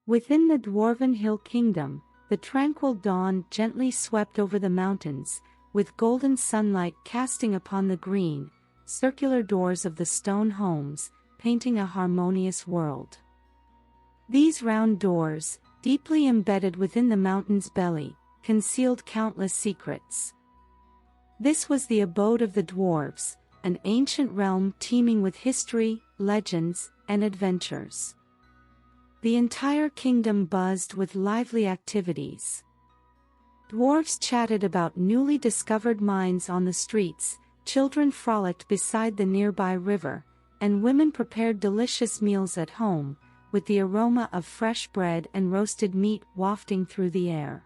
Within the dwarven hill kingdom, the tranquil dawn gently swept over the mountains, with golden sunlight casting upon the green, circular doors of the stone homes, painting a harmonious world. These round doors, deeply embedded within the mountain's belly, concealed countless secrets. This was the abode of the dwarves, an ancient realm teeming with history, legends, and adventures. The entire kingdom buzzed with lively activities. Dwarves chatted about newly discovered mines on the streets, children frolicked beside the nearby river, and women prepared delicious meals at home, with the aroma of fresh bread and roasted meat wafting through the air.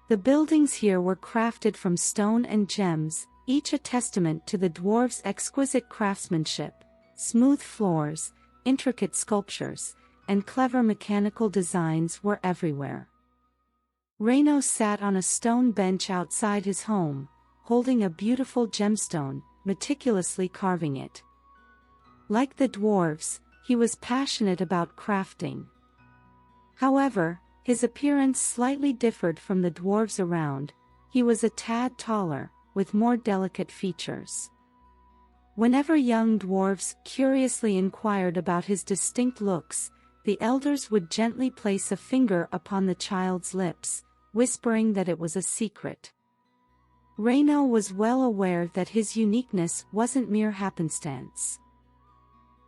The buildings here were crafted from stone and gems, each a testament to the dwarves' exquisite craftsmanship. Smooth floors, intricate sculptures, and clever mechanical designs were everywhere. Reyno sat on a stone bench outside his home, holding a beautiful gemstone, meticulously carving it. Like the dwarves, he was passionate about crafting. However, his appearance slightly differed from the dwarves around. He was a tad taller, with more delicate features. Whenever young dwarves curiously inquired about his distinct looks, the elders would gently place a finger upon the child's lips, whispering that it was a secret. Reyno was well aware that his uniqueness wasn't mere happenstance.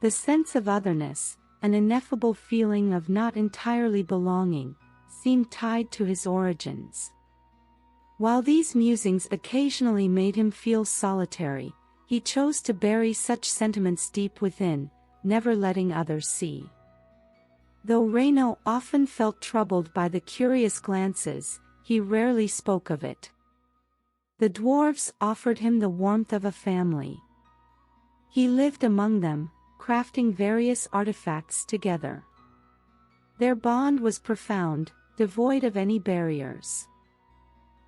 The sense of otherness, an ineffable feeling of not entirely belonging, seemed tied to his origins. While these musings occasionally made him feel solitary, he chose to bury such sentiments deep within, never letting others see. Though Reyno often felt troubled by the curious glances, he rarely spoke of it. The dwarves offered him the warmth of a family. He lived among them, crafting various artifacts together. Their bond was profound, devoid of any barriers.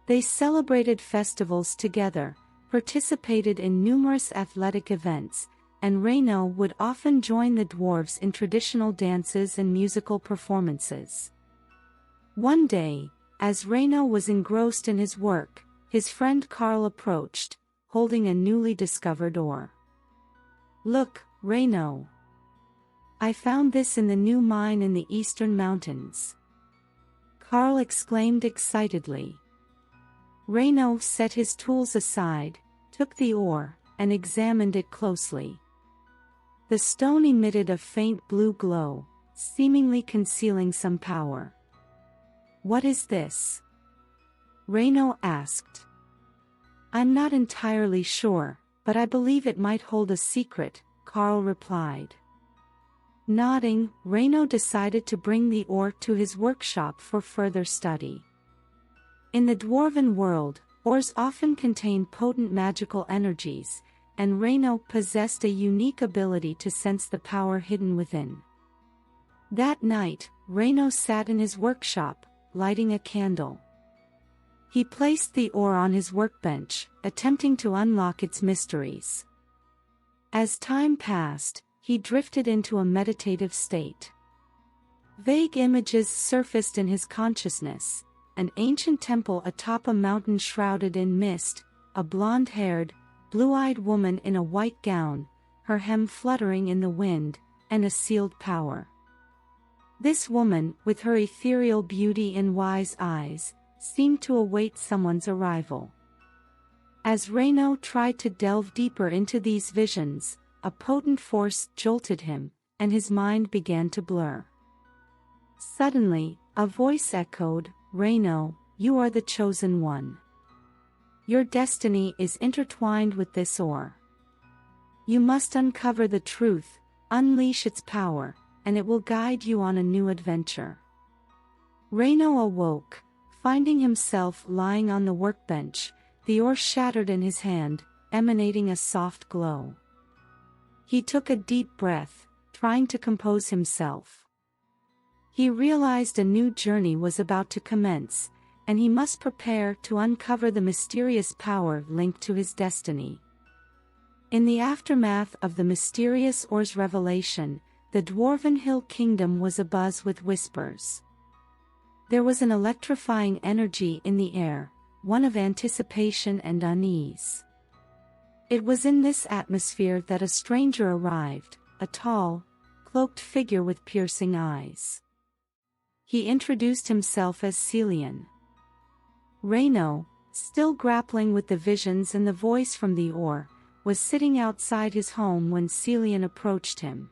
They celebrated festivals together, participated in numerous athletic events, and Reyno would often join the dwarves in traditional dances and musical performances. One day, as Reyno was engrossed in his work, his friend Carl approached, holding a newly discovered ore. "Look, Reyno. I found this in the new mine in the eastern mountains." Carl exclaimed excitedly. Reyno set his tools aside, took the ore, and examined it closely. The stone emitted a faint blue glow, seemingly concealing some power. "What is this?" Reyno asked. "I'm not entirely sure, but I believe it might hold a secret," Carl replied. Nodding, Reyno decided to bring the ore to his workshop for further study. In the dwarven world, ores often contain potent magical energies, and Reyno possessed a unique ability to sense the power hidden within. That night, Reyno sat in his workshop, lighting a candle. He placed the ore on his workbench, attempting to unlock its mysteries. As time passed, he drifted into a meditative state. Vague images surfaced in his consciousness: an ancient temple atop a mountain shrouded in mist, a blonde-haired, blue-eyed woman in a white gown, her hem fluttering in the wind, and a sealed power. This woman, with her ethereal beauty and wise eyes, seemed to await someone's arrival. As Reyno tried to delve deeper into these visions, a potent force jolted him, and his mind began to blur. Suddenly, a voice echoed, "Reyno, you are the chosen one. Your destiny is intertwined with this ore. You must uncover the truth, unleash its power, and it will guide you on a new adventure." Reyno awoke, finding himself lying on the workbench, the ore shattered in his hand, emanating a soft glow. He took a deep breath, trying to compose himself. He realized a new journey was about to commence, and he must prepare to uncover the mysterious power linked to his destiny. In the aftermath of the mysterious ore's revelation, the dwarven hill kingdom was abuzz with whispers. There was an electrifying energy in the air, one of anticipation and unease. It was in this atmosphere that a stranger arrived, a tall, cloaked figure with piercing eyes. He introduced himself as Celian. Reyno, still grappling with the visions and the voice from the ore, was sitting outside his home when Celian approached him.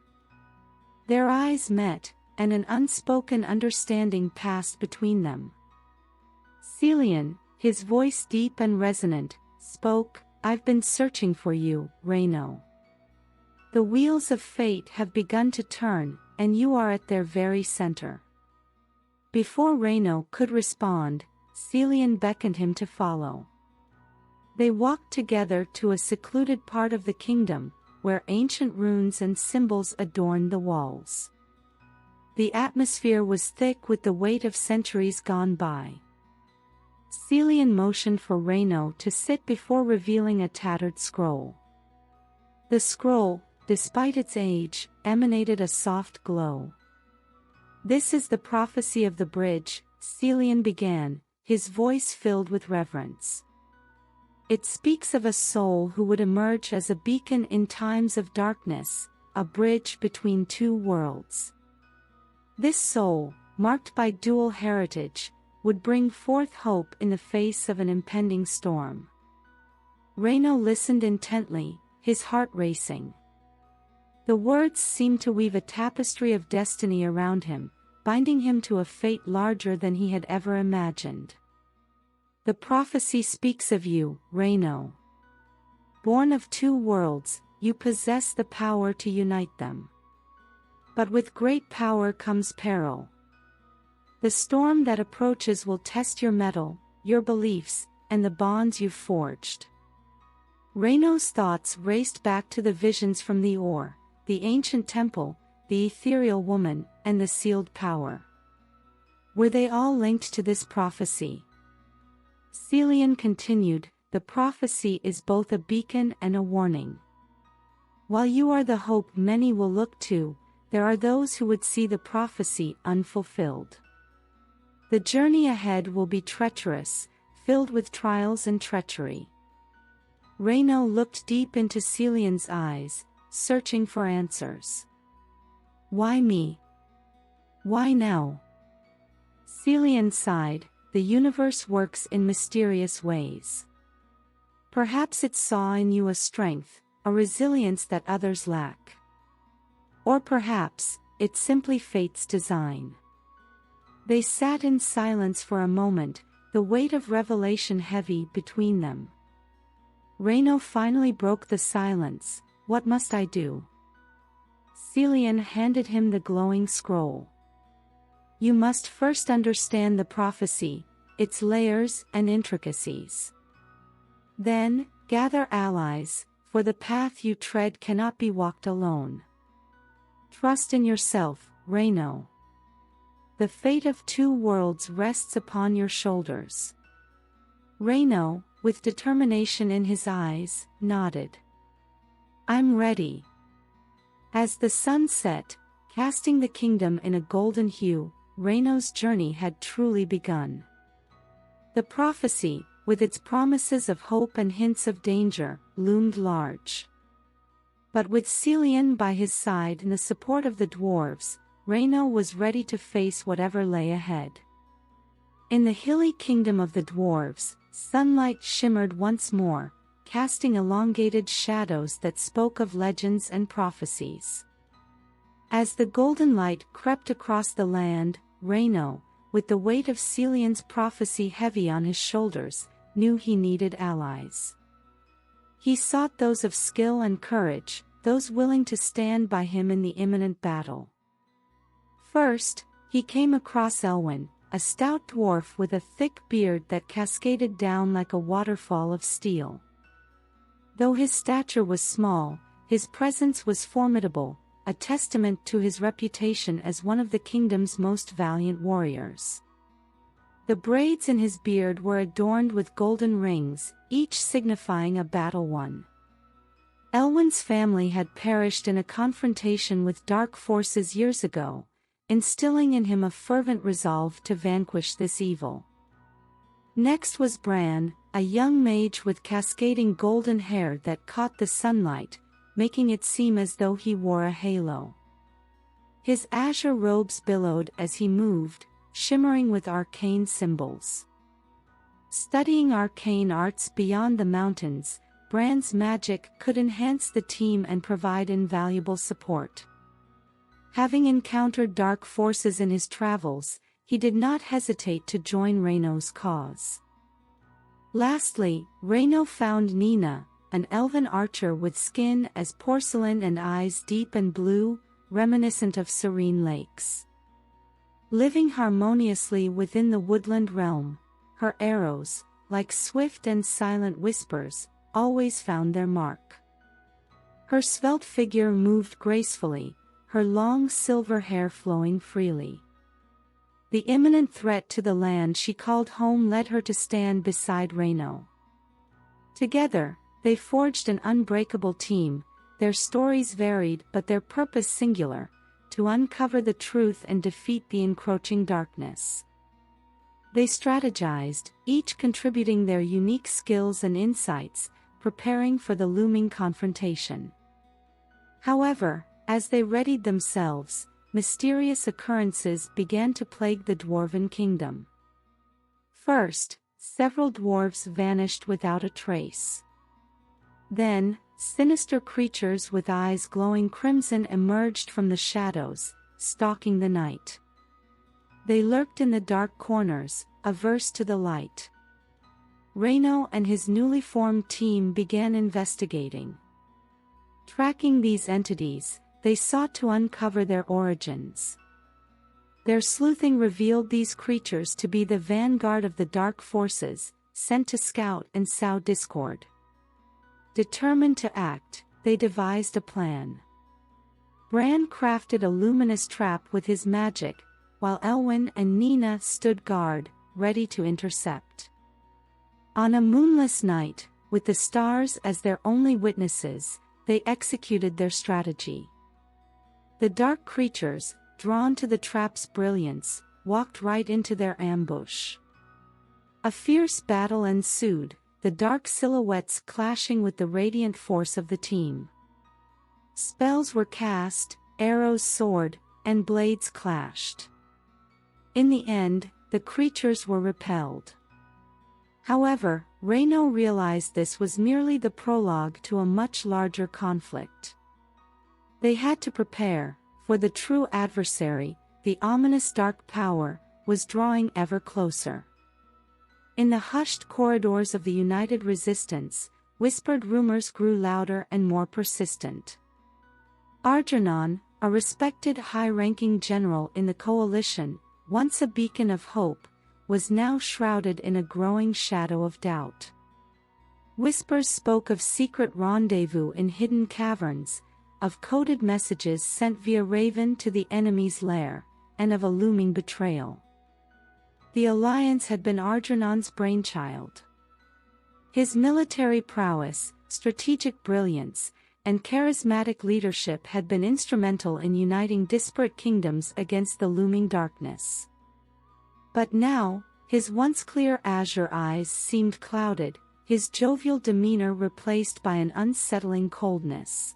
Their eyes met, and an unspoken understanding passed between them. Celian, his voice deep and resonant, spoke, "I've been searching for you, Reyno. The wheels of fate have begun to turn, and you are at their very center." Before Reyno could respond, Celian beckoned him to follow. They walked together to a secluded part of the kingdom, where ancient runes and symbols adorned the walls. The atmosphere was thick with the weight of centuries gone by. Celian motioned for Reyno to sit before revealing a tattered scroll. The scroll, despite its age, emanated a soft glow. "This is the prophecy of the bridge," Celian began, his voice filled with reverence. "It speaks of a soul who would emerge as a beacon in times of darkness, a bridge between two worlds. This soul, marked by dual heritage, would bring forth hope in the face of an impending storm." Reyno listened intently, his heart racing. The words seemed to weave a tapestry of destiny around him, binding him to a fate larger than he had ever imagined. "The prophecy speaks of you, Reyno. Born of two worlds, you possess the power to unite them. But with great power comes peril. The storm that approaches will test your mettle, your beliefs, and the bonds you've forged." Reyno's thoughts raced back to the visions from the ore, the ancient temple, the ethereal woman, and the sealed power. Were they all linked to this prophecy? Celian continued, "The prophecy is both a beacon and a warning. While you are the hope many will look to, there are those who would see the prophecy unfulfilled. The journey ahead will be treacherous, filled with trials and treachery." Reyno looked deep into Celian's eyes, searching for answers. "Why me? Why now?" Celian sighed, "The universe works in mysterious ways. Perhaps it saw in you a strength, a resilience that others lack. Or perhaps, it's simply fate's design." They sat in silence for a moment, the weight of revelation heavy between them. Reyno finally broke the silence. "What must I do?" Celian handed him the glowing scroll. "You must first understand the prophecy, its layers and intricacies. Then, gather allies, for the path you tread cannot be walked alone. Trust in yourself, Reyno. The fate of two worlds rests upon your shoulders." Reyno, with determination in his eyes, nodded. "I'm ready." As the sun set, casting the kingdom in a golden hue, Reyno's journey had truly begun. The prophecy, with its promises of hope and hints of danger, loomed large. But with Celian by his side and the support of the dwarves, Reyno was ready to face whatever lay ahead. In the hilly kingdom of the dwarves, sunlight shimmered once more, casting elongated shadows that spoke of legends and prophecies. As the golden light crept across the land, Reyno, with the weight of Celian's prophecy heavy on his shoulders, knew he needed allies. He sought those of skill and courage, those willing to stand by him in the imminent battle. First, he came across Elwyn, a stout dwarf with a thick beard that cascaded down like a waterfall of steel. Though his stature was small, his presence was formidable, a testament to his reputation as one of the kingdom's most valiant warriors. The braids in his beard were adorned with golden rings, each signifying a battle won. Elwyn's family had perished in a confrontation with dark forces years ago, instilling in him a fervent resolve to vanquish this evil. Next was Bran, a young mage with cascading golden hair that caught the sunlight, making it seem as though he wore a halo. His azure robes billowed as he moved, shimmering with arcane symbols. Studying arcane arts beyond the mountains, Bran's magic could enhance the team and provide invaluable support. Having encountered dark forces in his travels, he did not hesitate to join Reyno's cause. Lastly, Reyno found Nina, an elven archer with skin as porcelain and eyes deep and blue, reminiscent of serene lakes. Living harmoniously within the woodland realm, her arrows, like swift and silent whispers, always found their mark. Her svelte figure moved gracefully, her long silver hair flowing freely. The imminent threat to the land she called home led her to stand beside Reyno. Together, they forged an unbreakable team, their stories varied but their purpose singular, to uncover the truth and defeat the encroaching darkness. They strategized, each contributing their unique skills and insights, preparing for the looming confrontation. However, as they readied themselves, mysterious occurrences began to plague the dwarven kingdom. First, several dwarves vanished without a trace. Then, sinister creatures with eyes glowing crimson emerged from the shadows, stalking the night. They lurked in the dark corners, averse to the light. Reyno and his newly formed team began investigating. Tracking these entities, they sought to uncover their origins. Their sleuthing revealed these creatures to be the vanguard of the dark forces, sent to scout and sow discord. Determined to act, they devised a plan. Bran crafted a luminous trap with his magic, while Elwyn and Nina stood guard, ready to intercept. On a moonless night, with the stars as their only witnesses, they executed their strategy. The dark creatures, drawn to the trap's brilliance, walked right into their ambush. A fierce battle ensued, the dark silhouettes clashing with the radiant force of the team. Spells were cast, arrows soared, and blades clashed. In the end, the creatures were repelled. However, Reyno realized this was merely the prologue to a much larger conflict. They had to prepare, for the true adversary, the ominous dark power, was drawing ever closer. In the hushed corridors of the United Resistance, whispered rumors grew louder and more persistent. Algernon, a respected high-ranking general in the coalition, once a beacon of hope, was now shrouded in a growing shadow of doubt. Whispers spoke of secret rendezvous in hidden caverns, of coded messages sent via Raven to the enemy's lair, and of a looming betrayal. The alliance had been Algernon's brainchild. His military prowess, strategic brilliance, and charismatic leadership had been instrumental in uniting disparate kingdoms against the looming darkness. But now, his once clear azure eyes seemed clouded, his jovial demeanor replaced by an unsettling coldness.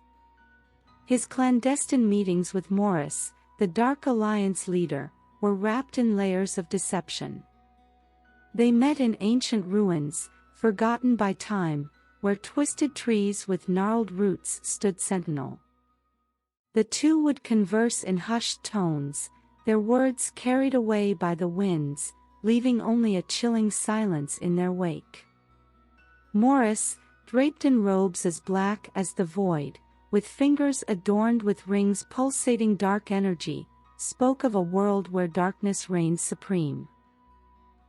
His clandestine meetings with Morris, the Dark Alliance leader, were wrapped in layers of deception. They met in ancient ruins, forgotten by time, where twisted trees with gnarled roots stood sentinel. The two would converse in hushed tones, their words carried away by the winds, leaving only a chilling silence in their wake. Morris, draped in robes as black as the void, with fingers adorned with rings pulsating dark energy, spoke of a world where darkness reigned supreme.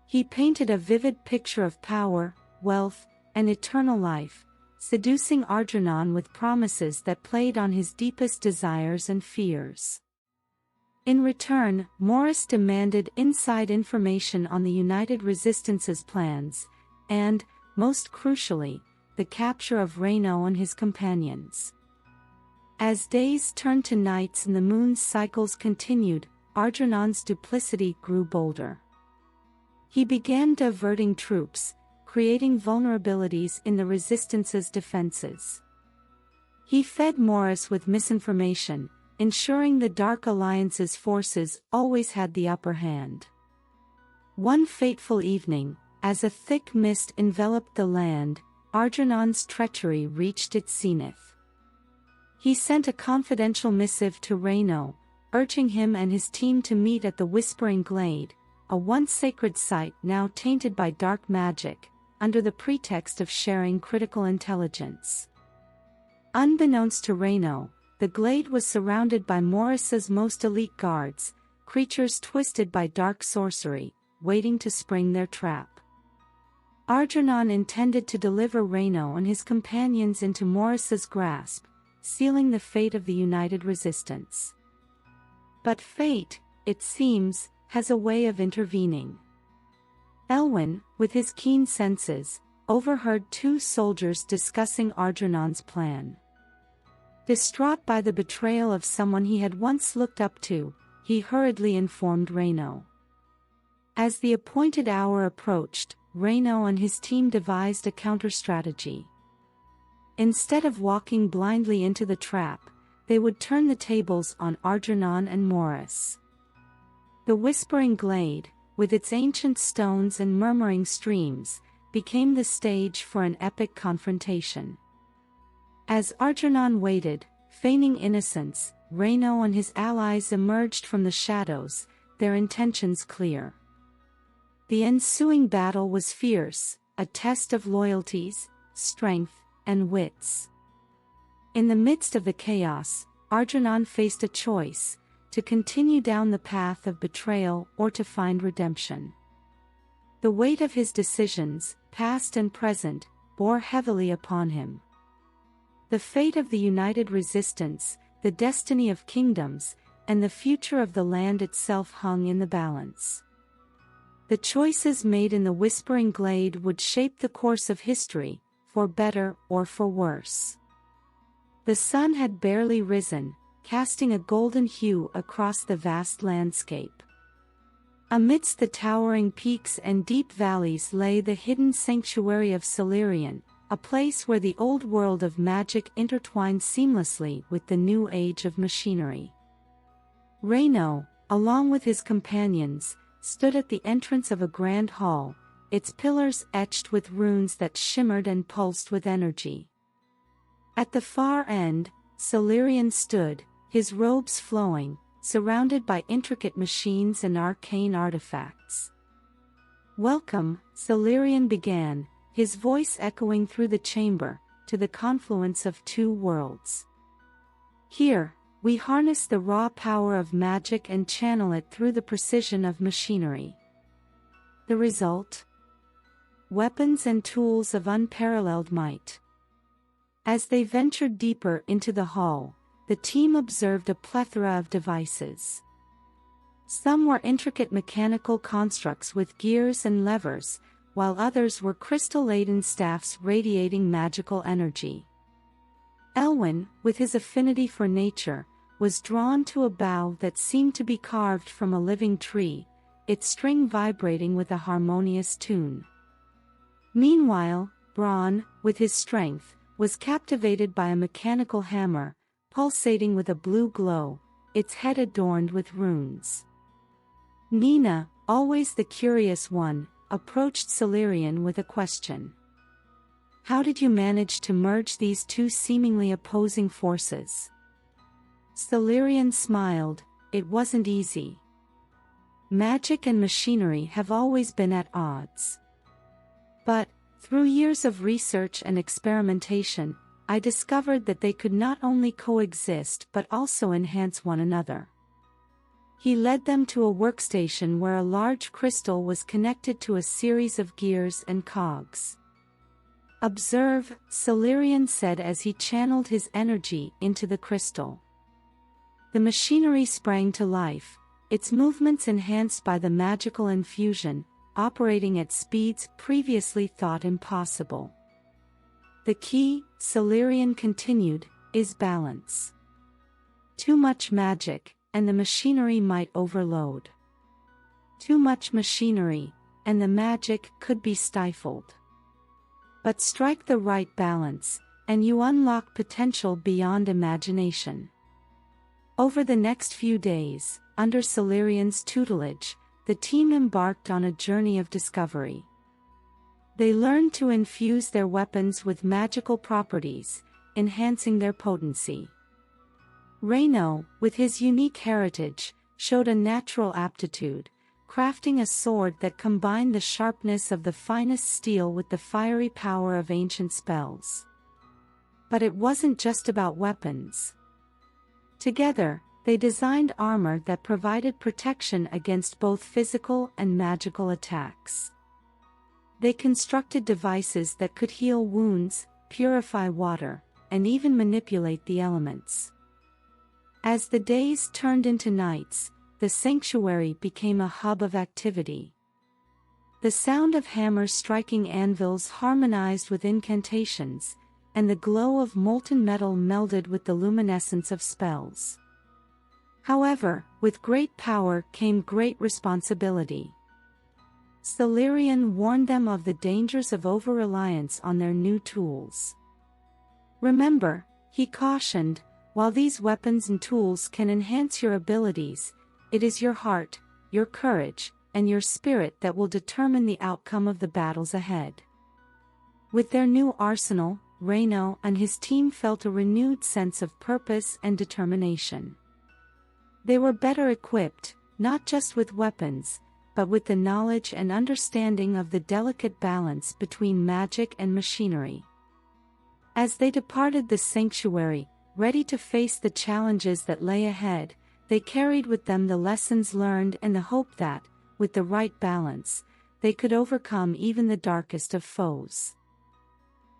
He painted a vivid picture of power, wealth, and eternal life, seducing Algernon with promises that played on his deepest desires and fears. In return, Morris demanded inside information on the United Resistance's plans, and, most crucially, the capture of Reyno and his companions. As days turned to nights and the moon's cycles continued, Algernon's duplicity grew bolder. He began diverting troops, creating vulnerabilities in the resistance's defenses. He fed Morris with misinformation, ensuring the Dark Alliance's forces always had the upper hand. One fateful evening, as a thick mist enveloped the land, Algernon's treachery reached its zenith. He sent a confidential missive to Reyno, urging him and his team to meet at the Whispering Glade, a once sacred site now tainted by dark magic, under the pretext of sharing critical intelligence. Unbeknownst to Reyno, the glade was surrounded by Morris's most elite guards, creatures twisted by dark sorcery, waiting to spring their trap. Algernon intended to deliver Reyno and his companions into Morris's grasp, sealing the fate of the united resistance. But fate, it seems, has a way of intervening. Elwyn, with his keen senses, overheard two soldiers discussing Algernon's plan. Distraught by the betrayal of someone he had once looked up to, he hurriedly informed Reyno. As the appointed hour approached, Reyno and his team devised a counter-strategy. Instead of walking blindly into the trap, they would turn the tables on Algernon and Morris. The Whispering Glade, with its ancient stones and murmuring streams, became the stage for an epic confrontation. As Algernon waited, feigning innocence, Reyno and his allies emerged from the shadows, their intentions clear. The ensuing battle was fierce, a test of loyalties, strength, and wits. In the midst of the chaos, Algernon faced a choice: to continue down the path of betrayal or to find redemption. The weight of his decisions, past and present, bore heavily upon him. The fate of the united resistance, the destiny of kingdoms, and the future of the land itself hung in the balance. The choices made in the Whispering Glade would shape the course of history, for better or for worse. The sun had barely risen, casting a golden hue across the vast landscape. Amidst the towering peaks and deep valleys lay the hidden sanctuary of Solarian, a place where the old world of magic intertwined seamlessly with the new age of machinery. Reyno, along with his companions, stood at the entrance of a grand hall, its pillars etched with runes that shimmered and pulsed with energy. At the far end, Solarian stood, his robes flowing, surrounded by intricate machines and arcane artifacts. "Welcome," Solarian began, his voice echoing through the chamber, to the confluence of two worlds. "Here, we harness the raw power of magic and channel it through the precision of machinery. The result? Weapons and tools of unparalleled might." As they ventured deeper into the hall, the team observed a plethora of devices. Some were intricate mechanical constructs with gears and levers, while others were crystal-laden staffs radiating magical energy. Elwyn, with his affinity for nature, was drawn to a bough that seemed to be carved from a living tree, its string vibrating with a harmonious tune. Meanwhile, Braun, with his strength, was captivated by a mechanical hammer, pulsating with a blue glow, its head adorned with runes. Nina, always the curious one, approached Solarian with a question. "How did you manage to merge these two seemingly opposing forces?" Solarian smiled. "It wasn't easy. Magic and machinery have always been at odds. But, through years of research and experimentation, I discovered that they could not only coexist but also enhance one another." He led them to a workstation where a large crystal was connected to a series of gears and cogs. "Observe," Solarian said as he channeled his energy into the crystal. The machinery sprang to life, its movements enhanced by the magical infusion, operating at speeds previously thought impossible. The key, Solarian continued, is balance. Too much magic, and the machinery might overload. Too much machinery, and the magic could be stifled. But strike the right balance, and you unlock potential beyond imagination. Over the next few days, under Solarian's tutelage, the team embarked on a journey of discovery. They learned to infuse their weapons with magical properties, enhancing their potency. Reyno, with his unique heritage, showed a natural aptitude, crafting a sword that combined the sharpness of the finest steel with the fiery power of ancient spells. But it wasn't just about weapons. Together, they designed armor that provided protection against both physical and magical attacks. They constructed devices that could heal wounds, purify water, and even manipulate the elements. As the days turned into nights, the sanctuary became a hub of activity. The sound of hammers striking anvils harmonized with incantations, and the glow of molten metal melded with the luminescence of spells. However, with great power came great responsibility. Solarian warned them of the dangers of over-reliance on their new tools. Remember, he cautioned, while these weapons and tools can enhance your abilities, it is your heart, your courage, and your spirit that will determine the outcome of the battles ahead. With their new arsenal, Reyno and his team felt a renewed sense of purpose and determination. They were better equipped, not just with weapons, but with the knowledge and understanding of the delicate balance between magic and machinery. As they departed the sanctuary, ready to face the challenges that lay ahead, they carried with them the lessons learned and the hope that, with the right balance, they could overcome even the darkest of foes.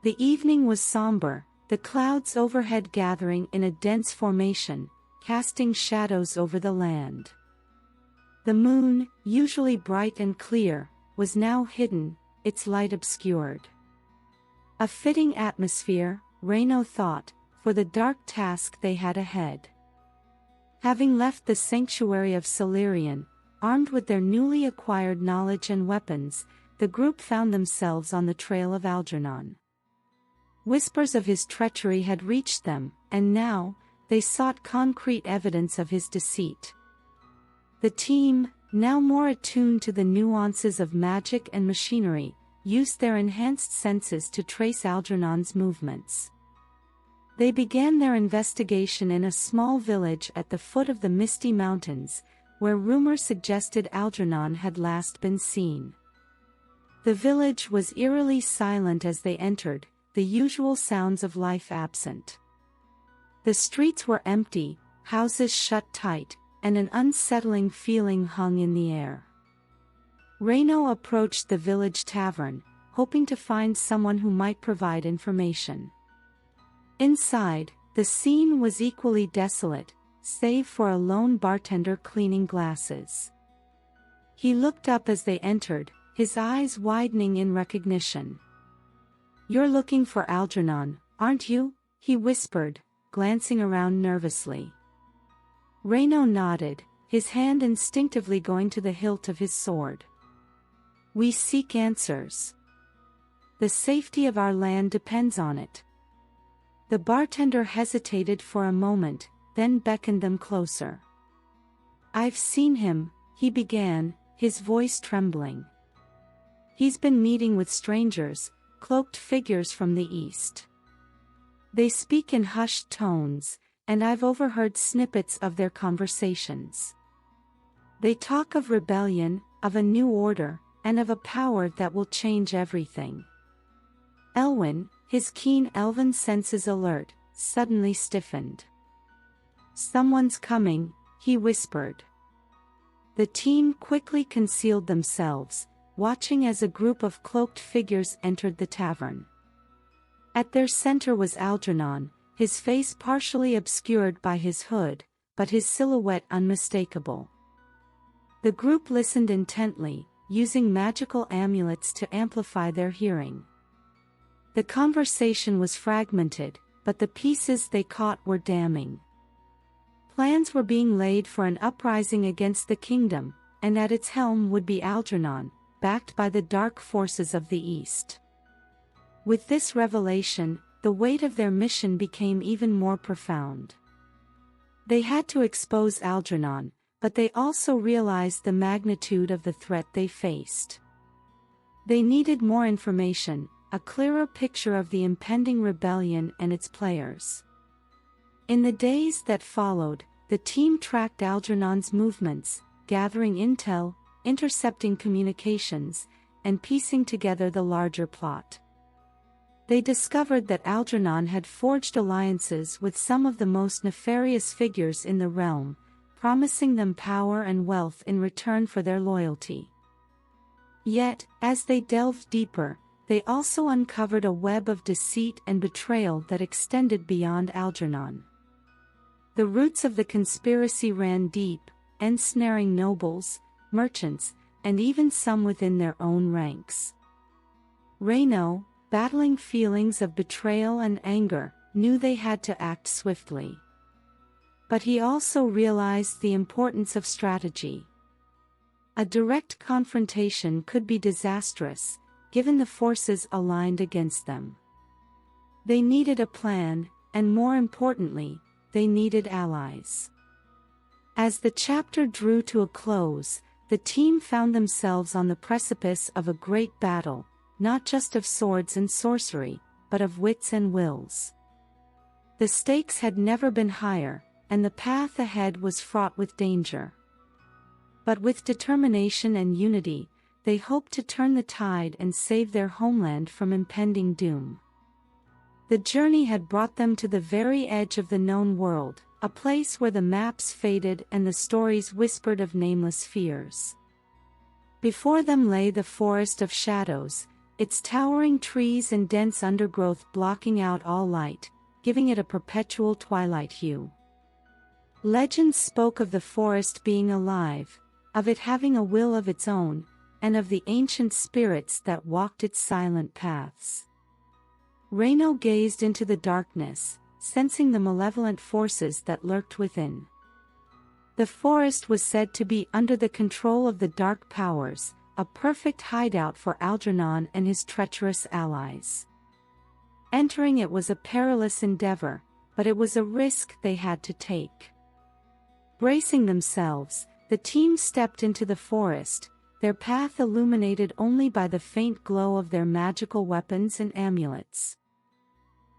The evening was somber, the clouds overhead gathering in a dense formation, casting shadows over the land. The moon, usually bright and clear, was now hidden, its light obscured. A fitting atmosphere, Reyno thought, for the dark task they had ahead. Having left the sanctuary of Solarian, armed with their newly acquired knowledge and weapons, the group found themselves on the trail of Algernon. Whispers of his treachery had reached them, and now, they sought concrete evidence of his deceit. The team, now more attuned to the nuances of magic and machinery, used their enhanced senses to trace Algernon's movements. They began their investigation in a small village at the foot of the Misty Mountains, where rumor suggested Algernon had last been seen. The village was eerily silent as they entered, the usual sounds of life absent. The streets were empty, houses shut tight, and an unsettling feeling hung in the air. Reyno approached the village tavern, hoping to find someone who might provide information. Inside, the scene was equally desolate, save for a lone bartender cleaning glasses. He looked up as they entered, his eyes widening in recognition. "You're looking for Algernon, aren't you?" he whispered, glancing around nervously. Reyno nodded, his hand instinctively going to the hilt of his sword. "We seek answers. The safety of our land depends on it." The bartender hesitated for a moment, then beckoned them closer. "I've seen him," he began, his voice trembling. "He's been meeting with strangers, cloaked figures from the east. They speak in hushed tones, and I've overheard snippets of their conversations. They talk of rebellion, of a new order, and of a power that will change everything." Elwyn, his keen elven senses alert, suddenly stiffened. "Someone's coming," he whispered. The team quickly concealed themselves, watching as a group of cloaked figures entered the tavern. At their center was Algernon, his face partially obscured by his hood, but his silhouette unmistakable. The group listened intently, using magical amulets to amplify their hearing. The conversation was fragmented, but the pieces they caught were damning. Plans were being laid for an uprising against the kingdom, and at its helm would be Algernon, backed by the dark forces of the East. With this revelation, the weight of their mission became even more profound. They had to expose Algernon, but they also realized the magnitude of the threat they faced. They needed more information, a clearer picture of the impending rebellion and its players. In the days that followed, the team tracked Algernon's movements, gathering intel, intercepting communications, and piecing together the larger plot. They discovered that Algernon had forged alliances with some of the most nefarious figures in the realm, promising them power and wealth in return for their loyalty. Yet, as they delved deeper, they also uncovered a web of deceit and betrayal that extended beyond Algernon. The roots of the conspiracy ran deep, ensnaring nobles, merchants, and even some within their own ranks. Reyno, battling feelings of betrayal and anger, knew they had to act swiftly. But he also realized the importance of strategy. A direct confrontation could be disastrous, given the forces aligned against them. They needed a plan, and more importantly, they needed allies. As the chapter drew to a close, the team found themselves on the precipice of a great battle, not just of swords and sorcery, but of wits and wills. The stakes had never been higher, and the path ahead was fraught with danger. But with determination and unity, they hoped to turn the tide and save their homeland from impending doom. The journey had brought them to the very edge of the known world, a place where the maps faded and the stories whispered of nameless fears. Before them lay the forest of shadows, its towering trees and dense undergrowth blocking out all light, giving it a perpetual twilight hue. Legends spoke of the forest being alive, of it having a will of its own, and of the ancient spirits that walked its silent paths. Reyno gazed into the darkness, sensing the malevolent forces that lurked within. The forest was said to be under the control of the dark powers, a perfect hideout for Algernon and his treacherous allies. Entering it was a perilous endeavor, but it was a risk they had to take. Bracing themselves, the team stepped into the forest, their path illuminated only by the faint glow of their magical weapons and amulets.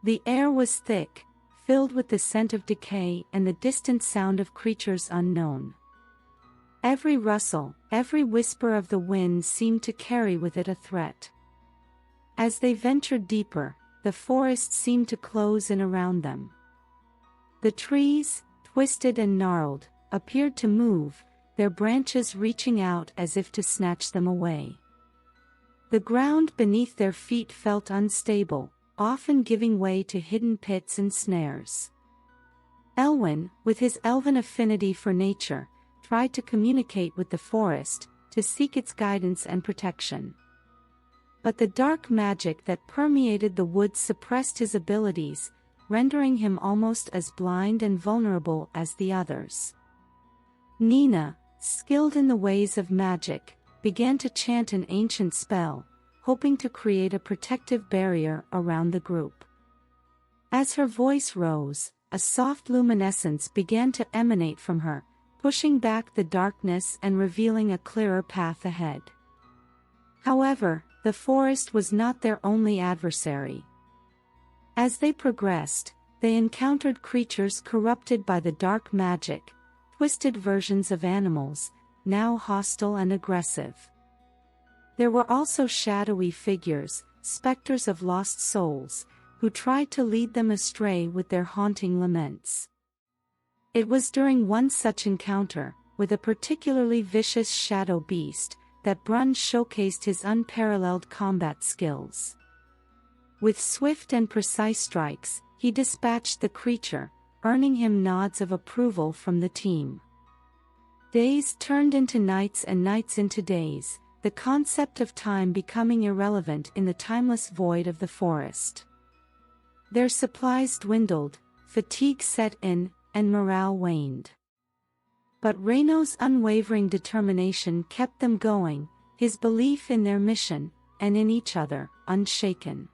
The air was thick, filled with the scent of decay and the distant sound of creatures unknown. Every rustle, every whisper of the wind seemed to carry with it a threat. As they ventured deeper, the forest seemed to close in around them. The trees, twisted and gnarled, appeared to move, their branches reaching out as if to snatch them away. The ground beneath their feet felt unstable, often giving way to hidden pits and snares. Elwyn, with his elven affinity for nature, tried to communicate with the forest, to seek its guidance and protection. But the dark magic that permeated the woods suppressed his abilities, rendering him almost as blind and vulnerable as the others. Nina, skilled in the ways of magic, began to chant an ancient spell, hoping to create a protective barrier around the group. As her voice rose, a soft luminescence began to emanate from her, pushing back the darkness and revealing a clearer path ahead. However, the forest was not their only adversary. As they progressed, they encountered creatures corrupted by the dark magic, twisted versions of animals, now hostile and aggressive. There were also shadowy figures, specters of lost souls, who tried to lead them astray with their haunting laments. It was during one such encounter, with a particularly vicious shadow beast, that Brun showcased his unparalleled combat skills. With swift and precise strikes, he dispatched the creature, earning him nods of approval from the team. Days turned into nights and nights into days, the concept of time becoming irrelevant in the timeless void of the forest. Their supplies dwindled, fatigue set in, and morale waned. But Reyno's unwavering determination kept them going, his belief in their mission, and in each other, unshaken.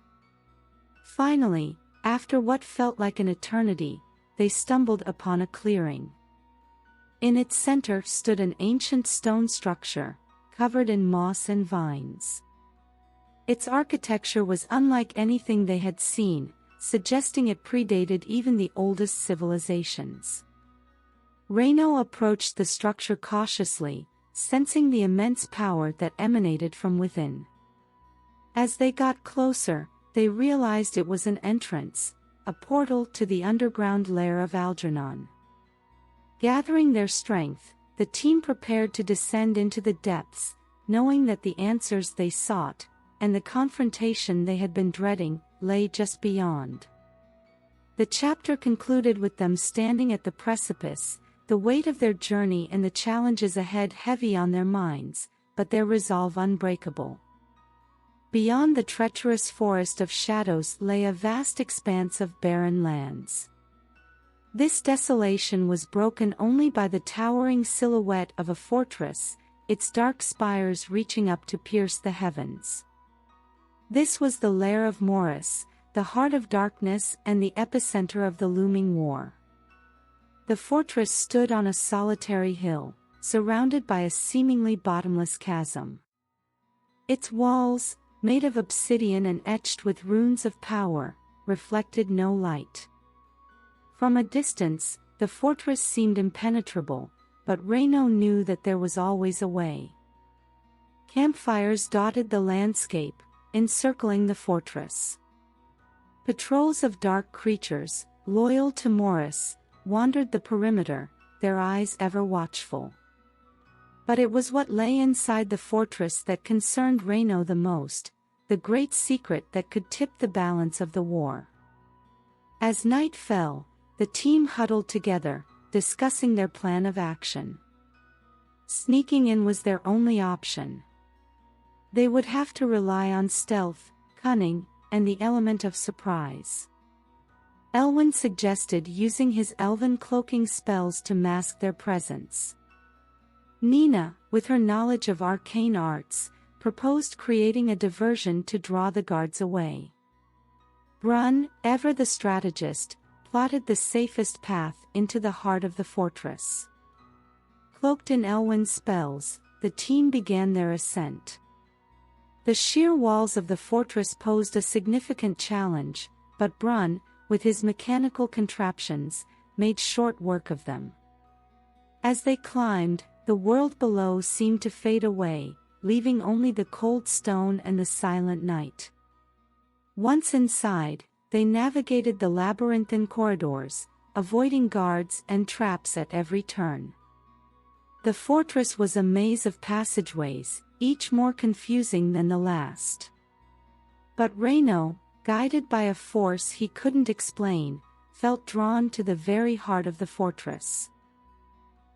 Finally, after what felt like an eternity, they stumbled upon a clearing. In its center stood an ancient stone structure, covered in moss and vines. Its architecture was unlike anything they had seen, suggesting it predated even the oldest civilizations. Reyno approached the structure cautiously, sensing the immense power that emanated from within. As they got closer, they realized it was an entrance, a portal to the underground lair of Algernon. Gathering their strength, the team prepared to descend into the depths, knowing that the answers they sought, and the confrontation they had been dreading, lay just beyond. The chapter concluded with them standing at the precipice, the weight of their journey and the challenges ahead heavy on their minds, but their resolve unbreakable. Beyond the treacherous forest of shadows lay a vast expanse of barren lands. This desolation was broken only by the towering silhouette of a fortress, its dark spires reaching up to pierce the heavens. This was the lair of Morris, the heart of darkness and the epicenter of the looming war. The fortress stood on a solitary hill, surrounded by a seemingly bottomless chasm. Its walls, made of obsidian and etched with runes of power, reflected no light. From a distance, the fortress seemed impenetrable, but Reyno knew that there was always a way. Campfires dotted the landscape, encircling the fortress. Patrols of dark creatures, loyal to Morris, wandered the perimeter, their eyes ever watchful. But it was what lay inside the fortress that concerned Reyno the most, the great secret that could tip the balance of the war. As night fell, the team huddled together, discussing their plan of action. Sneaking in was their only option. They would have to rely on stealth, cunning, and the element of surprise. Elwyn suggested using his elven cloaking spells to mask their presence. Nina, with her knowledge of arcane arts, proposed creating a diversion to draw the guards away. Brun, ever the strategist, plotted the safest path into the heart of the fortress. Cloaked in Elwyn's spells, the team began their ascent. The sheer walls of the fortress posed a significant challenge, but Brun, with his mechanical contraptions, made short work of them. As they climbed, the world below seemed to fade away, leaving only the cold stone and the silent night. Once inside, they navigated the labyrinthine corridors, avoiding guards and traps at every turn. The fortress was a maze of passageways, each more confusing than the last. But Reyno, guided by a force he couldn't explain, felt drawn to the very heart of the fortress.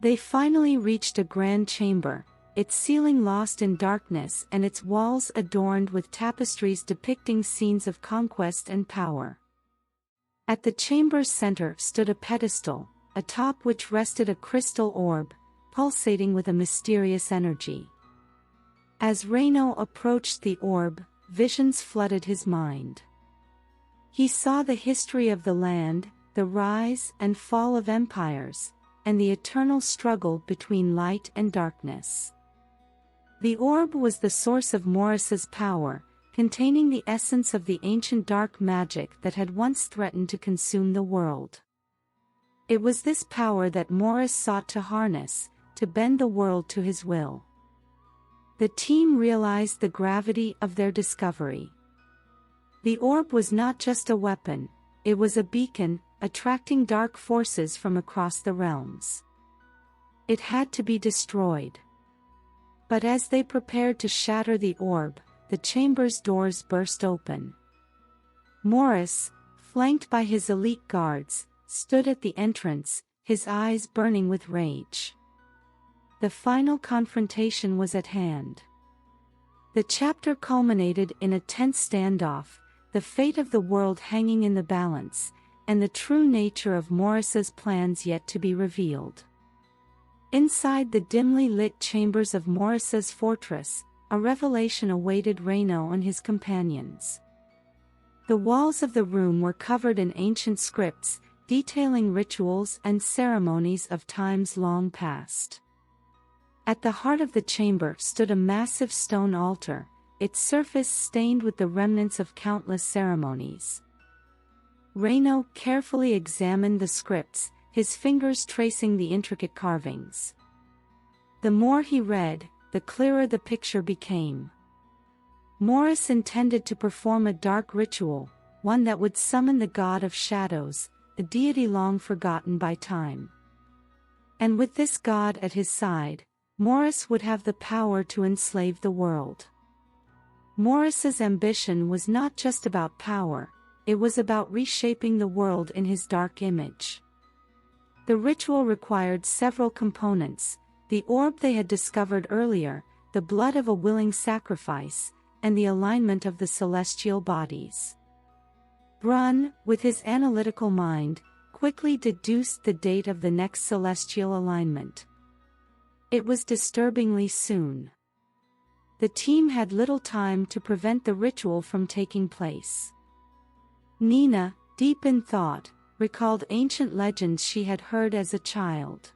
They finally reached a grand chamber, its ceiling lost in darkness and its walls adorned with tapestries depicting scenes of conquest and power. At the chamber's center stood a pedestal, atop which rested a crystal orb, pulsating with a mysterious energy. As Reyno approached the orb, visions flooded his mind. He saw the history of the land, the rise and fall of empires, and the eternal struggle between light and darkness. The orb was the source of Morris's power, containing the essence of the ancient dark magic that had once threatened to consume the world. It was this power that Morris sought to harness, to bend the world to his will. The team realized the gravity of their discovery. The orb was not just a weapon, it was a beacon, attracting dark forces from across the realms. It had to be destroyed. But as they prepared to shatter the orb, the chamber's doors burst open. Morris, flanked by his elite guards, stood at the entrance, his eyes burning with rage. The final confrontation was at hand. The chapter culminated in a tense standoff, the fate of the world hanging in the balance, and the true nature of Morris's plans yet to be revealed. Inside the dimly lit chambers of Morris's fortress, a revelation awaited Reyno and his companions. The walls of the room were covered in ancient scripts, detailing rituals and ceremonies of times long past. At the heart of the chamber stood a massive stone altar, its surface stained with the remnants of countless ceremonies. Reyno carefully examined the scripts, his fingers tracing the intricate carvings. The more he read, the clearer the picture became. Morris intended to perform a dark ritual, one that would summon the god of shadows, a deity long forgotten by time. And with this god at his side, Morris would have the power to enslave the world. Morris's ambition was not just about power, it was about reshaping the world in his dark image. The ritual required several components: the orb they had discovered earlier, the blood of a willing sacrifice, and the alignment of the celestial bodies. Brun, with his analytical mind, quickly deduced the date of the next celestial alignment. It was disturbingly soon. The team had little time to prevent the ritual from taking place. Nina, deep in thought, recalled ancient legends she had heard as a child.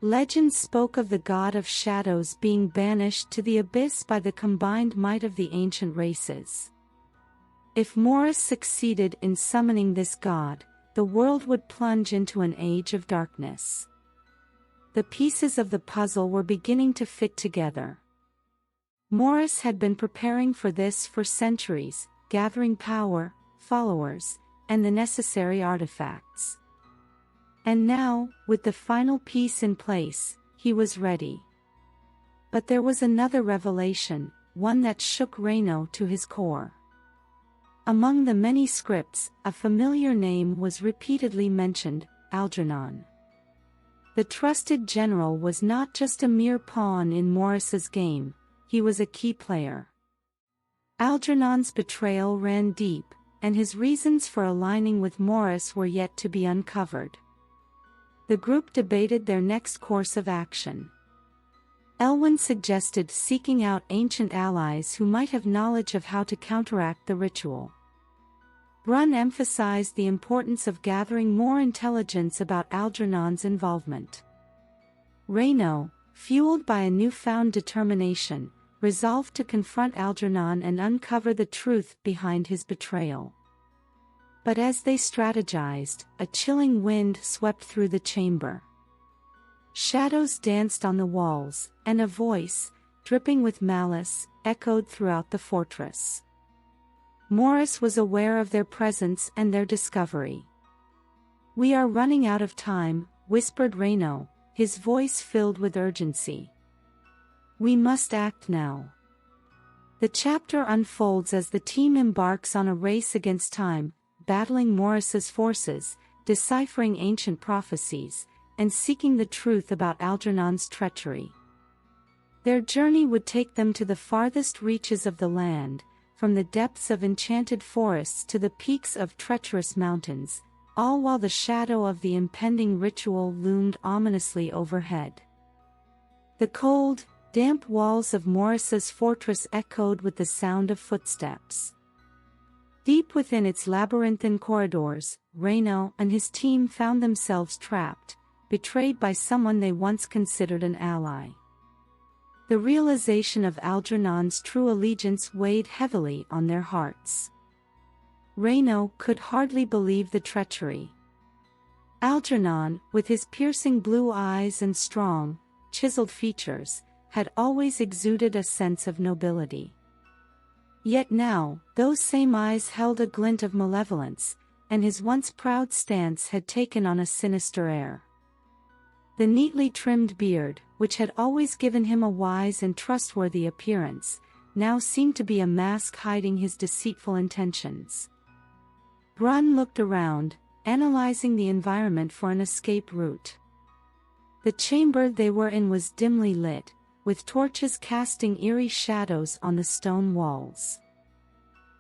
Legends spoke of the god of shadows being banished to the abyss by the combined might of the ancient races. If Morris succeeded in summoning this god, the world would plunge into an age of darkness. The pieces of the puzzle were beginning to fit together. Morris had been preparing for this for centuries, gathering power, followers, and the necessary artifacts. And now, with the final piece in place, he was ready. But there was another revelation, one that shook Reyno to his core. Among the many scripts, a familiar name was repeatedly mentioned: Algernon. The trusted general was not just a mere pawn in Morris's game, he was a key player. Algernon's betrayal ran deep, and his reasons for aligning with Morris were yet to be uncovered. The group debated their next course of action. Elwyn suggested seeking out ancient allies who might have knowledge of how to counteract the ritual. Brun emphasized the importance of gathering more intelligence about Algernon's involvement. Reyno, fueled by a newfound determination, resolved to confront Algernon and uncover the truth behind his betrayal. But as they strategized, a chilling wind swept through the chamber. Shadows danced on the walls, and a voice, dripping with malice, echoed throughout the fortress. Morris was aware of their presence and their discovery. "We are running out of time," whispered Reyno, his voice filled with urgency. "We must act now." The chapter unfolds as the team embarks on a race against time, battling Morris's forces, deciphering ancient prophecies, and seeking the truth about Algernon's treachery. Their journey would take them to the farthest reaches of the land, from the depths of enchanted forests to the peaks of treacherous mountains, all while the shadow of the impending ritual loomed ominously overhead. The cold, damp walls of Morris's fortress echoed with the sound of footsteps. Deep within its labyrinthine corridors, Reyno and his team found themselves trapped, betrayed by someone they once considered an ally. The realization of Algernon's true allegiance weighed heavily on their hearts. Reyno could hardly believe the treachery. Algernon, with his piercing blue eyes and strong, chiseled features, had always exuded a sense of nobility. Yet now, those same eyes held a glint of malevolence, and his once proud stance had taken on a sinister air. The neatly trimmed beard, which had always given him a wise and trustworthy appearance, now seemed to be a mask hiding his deceitful intentions. Brun looked around, analyzing the environment for an escape route. The chamber they were in was dimly lit, with torches casting eerie shadows on the stone walls.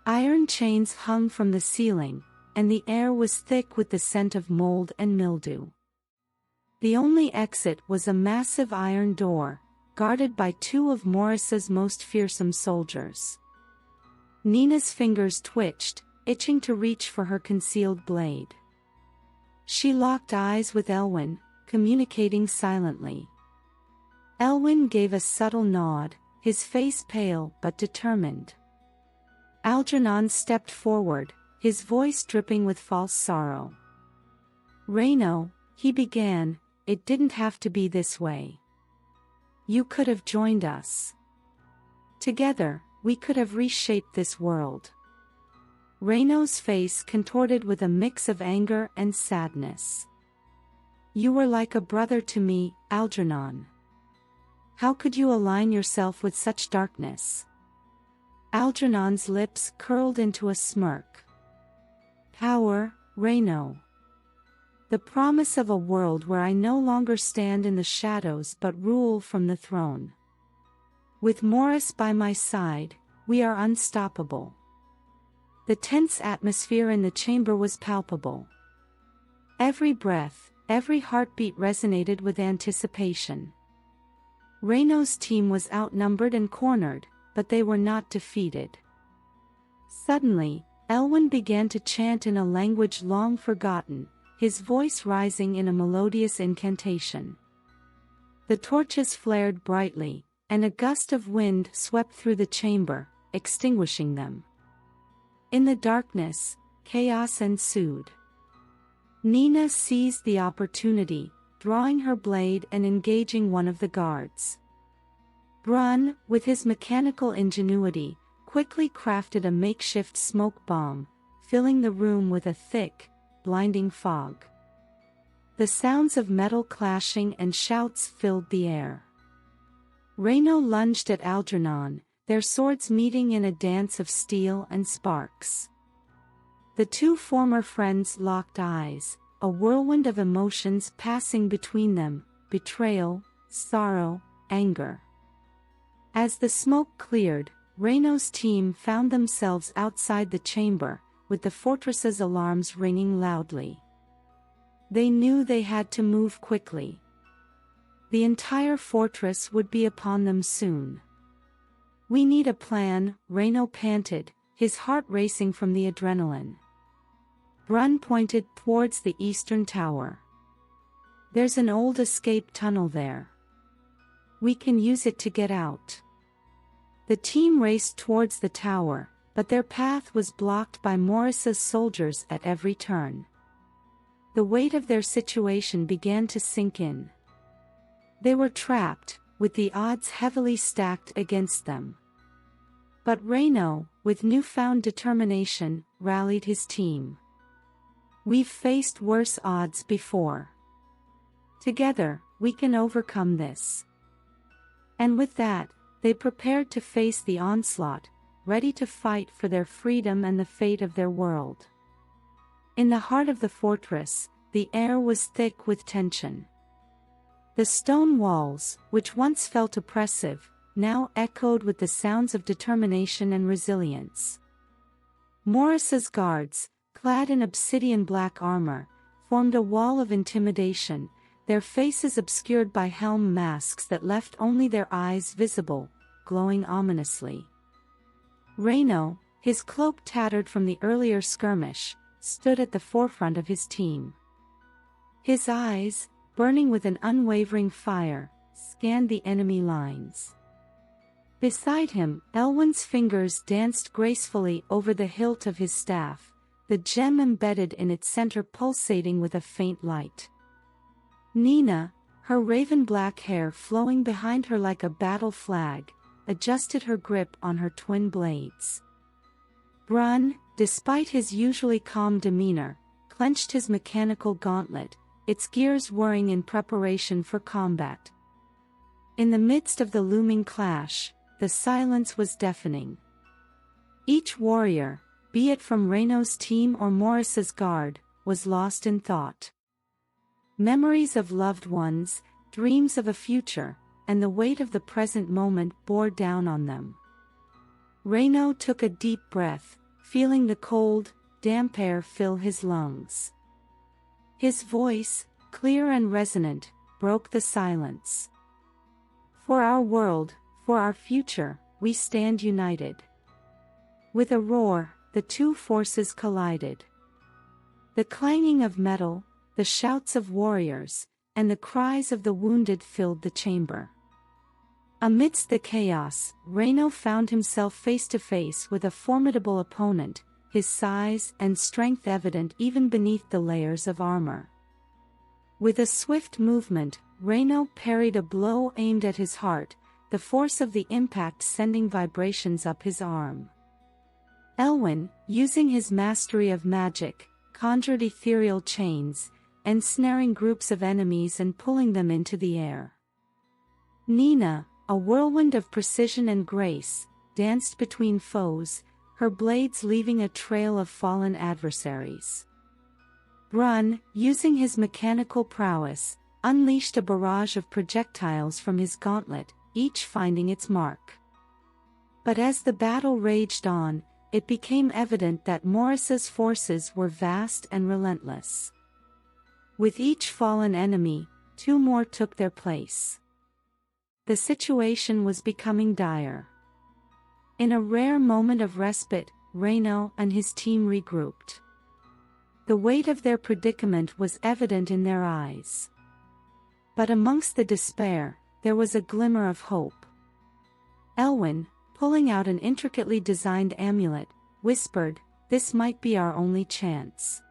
Iron chains hung from the ceiling, and the air was thick with the scent of mold and mildew. The only exit was a massive iron door, guarded by two of Morris's most fearsome soldiers. Nina's fingers twitched, itching to reach for her concealed blade. She locked eyes with Elwyn, communicating silently. Elwyn gave a subtle nod, his face pale but determined. Algernon stepped forward, his voice dripping with false sorrow. "Reyno," he began, "it didn't have to be this way. You could have joined us. Together, we could have reshaped this world." Reyno's face contorted with a mix of anger and sadness. "You were like a brother to me, Algernon. How could you align yourself with such darkness?" Algernon's lips curled into a smirk. "Power, Reyno. The promise of a world where I no longer stand in the shadows but rule from the throne. With Morris by my side, we are unstoppable." The tense atmosphere in the chamber was palpable. Every breath, every heartbeat resonated with anticipation. Reyno's team was outnumbered and cornered, but they were not defeated. Suddenly, Elwyn began to chant in a language long forgotten, his voice rising in a melodious incantation. The torches flared brightly, and a gust of wind swept through the chamber, extinguishing them. In the darkness, chaos ensued. Nina seized the opportunity, drawing her blade and engaging one of the guards. Brun, with his mechanical ingenuity, quickly crafted a makeshift smoke bomb, filling the room with a thick, blinding fog. The sounds of metal clashing and shouts filled the air. Reyno lunged at Algernon, their swords meeting in a dance of steel and sparks. The two former friends locked eyes, a whirlwind of emotions passing between them, betrayal, sorrow, anger. As the smoke cleared, Reyno's team found themselves outside the chamber, with the fortress's alarms ringing loudly. They knew they had to move quickly. The entire fortress would be upon them soon. "We need a plan," Reyno panted, his heart racing from the adrenaline. Brun pointed towards the eastern tower. "There's an old escape tunnel there. We can use it to get out." The team raced towards the tower, but their path was blocked by Morris's soldiers at every turn. The weight of their situation began to sink in. They were trapped, with the odds heavily stacked against them. But Reyno, with newfound determination, rallied his team. "We've faced worse odds before. Together, we can overcome this." And with that, they prepared to face the onslaught, ready to fight for their freedom and the fate of their world. In the heart of the fortress, the air was thick with tension. The stone walls, which once felt oppressive, now echoed with the sounds of determination and resilience. Morris's guards, clad in obsidian black armor, formed a wall of intimidation, their faces obscured by helm masks that left only their eyes visible, glowing ominously. Reyno, his cloak tattered from the earlier skirmish, stood at the forefront of his team. His eyes, burning with an unwavering fire, scanned the enemy lines. Beside him, Elwyn's fingers danced gracefully over the hilt of his staff, the gem embedded in its center pulsating with a faint light. Nina, her raven-black hair flowing behind her like a battle flag, adjusted her grip on her twin blades. Brun, despite his usually calm demeanor, clenched his mechanical gauntlet, its gears whirring in preparation for combat. In the midst of the looming clash, the silence was deafening. Each warrior, be it from Reyno's team or Morris's guard, was lost in thought. Memories of loved ones, dreams of a future, and the weight of the present moment bore down on them. Reyno took a deep breath, feeling the cold, damp air fill his lungs. His voice, clear and resonant, broke the silence. For our world, for our future, we stand united. With a roar, the two forces collided. The clanging of metal, the shouts of warriors, and the cries of the wounded filled the chamber. Amidst the chaos, Reyno found himself face to face with a formidable opponent, his size and strength evident even beneath the layers of armor. With a swift movement, Reyno parried a blow aimed at his heart, the force of the impact sending vibrations up his arm. Elwyn, using his mastery of magic, conjured ethereal chains, ensnaring groups of enemies and pulling them into the air. Nina, a whirlwind of precision and grace, danced between foes, her blades leaving a trail of fallen adversaries. Brun, using his mechanical prowess, unleashed a barrage of projectiles from his gauntlet, each finding its mark. But as the battle raged on, it became evident that Morris's forces were vast and relentless. With each fallen enemy, two more took their place. The situation was becoming dire. In a rare moment of respite, Reyno and his team regrouped. The weight of their predicament was evident in their eyes. But amongst the despair, there was a glimmer of hope. Elwyn, pulling out an intricately designed amulet, whispered, "This might be our only chance."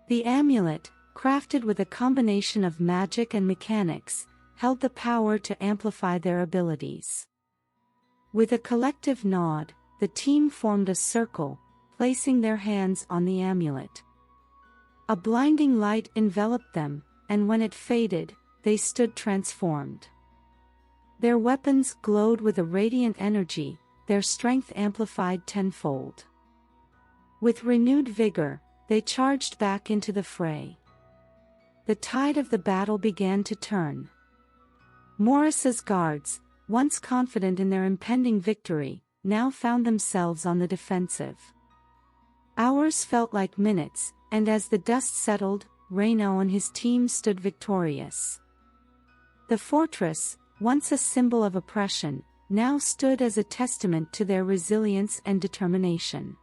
The amulet, crafted with a combination of magic and mechanics, held the power to amplify their abilities. With a collective nod, the team formed a circle, placing their hands on the amulet. A blinding light enveloped them, and when it faded, they stood transformed. Their weapons glowed with a radiant energy, their strength amplified tenfold. With renewed vigor, they charged back into the fray. The tide of the battle began to turn. Morris's guards, once confident in their impending victory, now found themselves on the defensive. Hours felt like minutes, and as the dust settled, Reyno and his team stood victorious. The fortress, once a symbol of oppression, now stood as a testament to their resilience and determination.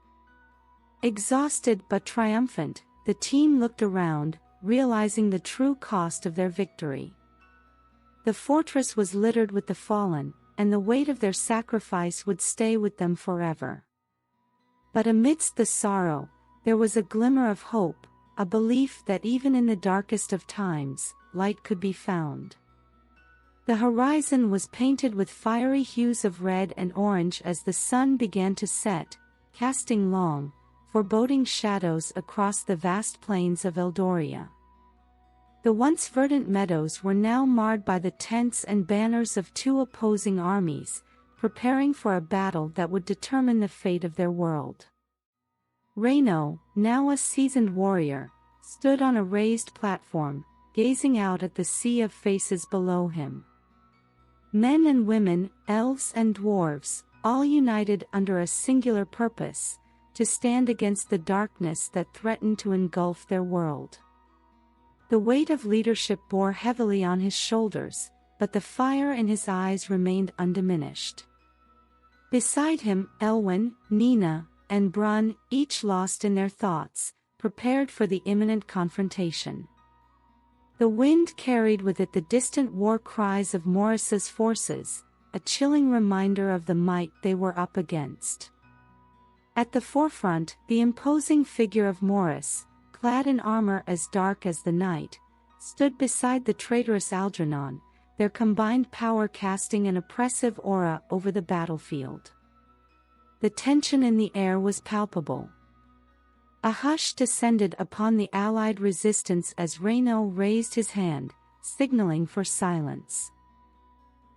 Exhausted but triumphant, the team looked around, realizing the true cost of their victory. The fortress was littered with the fallen, and the weight of their sacrifice would stay with them forever. But amidst the sorrow, there was a glimmer of hope, a belief that even in the darkest of times, light could be found. The horizon was painted with fiery hues of red and orange as the sun began to set, casting long, foreboding shadows across the vast plains of Eldoria. The once verdant meadows were now marred by the tents and banners of two opposing armies, preparing for a battle that would determine the fate of their world. Reyno, now a seasoned warrior, stood on a raised platform, gazing out at the sea of faces below him. Men and women, elves and dwarves, all united under a singular purpose, to stand against the darkness that threatened to engulf their world. The weight of leadership bore heavily on his shoulders, but the fire in his eyes remained undiminished. Beside him, Elwyn, Nina, and Brun, each lost in their thoughts, prepared for the imminent confrontation. The wind carried with it the distant war cries of Morris's forces, a chilling reminder of the might they were up against. At the forefront, the imposing figure of Morris, clad in armor as dark as the night, stood beside the traitorous Algernon, their combined power casting an oppressive aura over the battlefield. The tension in the air was palpable. A hush descended upon the allied resistance as Reyno raised his hand, signaling for silence.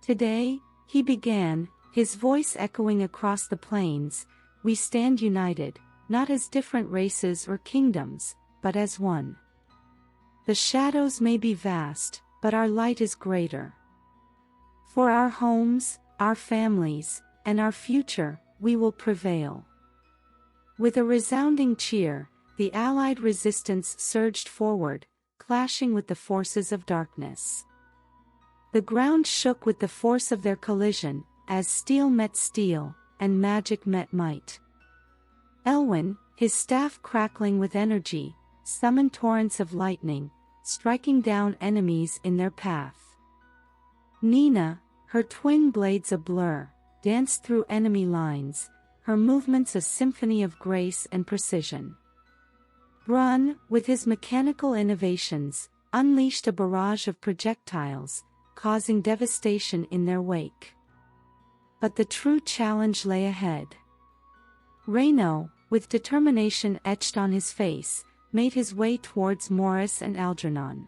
"Today," he began, his voice echoing across the plains, "we stand united, not as different races or kingdoms, but as one. The shadows may be vast, but our light is greater. For our homes, our families, and our future, we will prevail." With a resounding cheer, the Allied resistance surged forward, clashing with the forces of darkness. The ground shook with the force of their collision, as steel met steel, and magic met might. Elwyn, his staff crackling with energy, summoned torrents of lightning, striking down enemies in their path. Nina, her twin blades a blur, danced through enemy lines, her movements a symphony of grace and precision. Brun, with his mechanical innovations, unleashed a barrage of projectiles, causing devastation in their wake. But the true challenge lay ahead. Reyno, with determination etched on his face, made his way towards Morris and Algernon.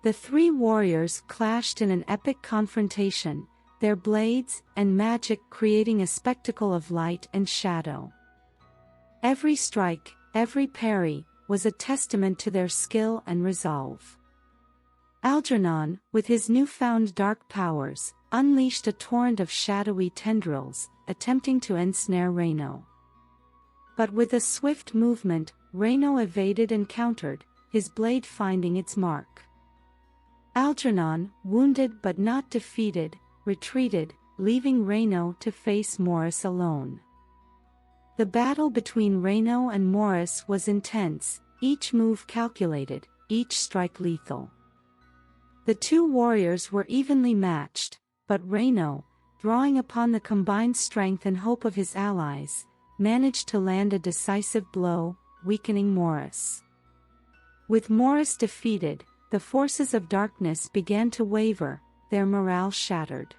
The three warriors clashed in an epic confrontation, their blades and magic creating a spectacle of light and shadow. Every strike, every parry, was a testament to their skill and resolve. Algernon, with his newfound dark powers, unleashed a torrent of shadowy tendrils, attempting to ensnare Reyno. But with a swift movement, Reyno evaded and countered, his blade finding its mark. Algernon, wounded but not defeated, retreated, leaving Reyno to face Morris alone. The battle between Reyno and Morris was intense, each move calculated, each strike lethal. The two warriors were evenly matched, but Reyno, drawing upon the combined strength and hope of his allies, managed to land a decisive blow, weakening Morris. With Morris defeated, the forces of darkness began to waver, their morale shattered.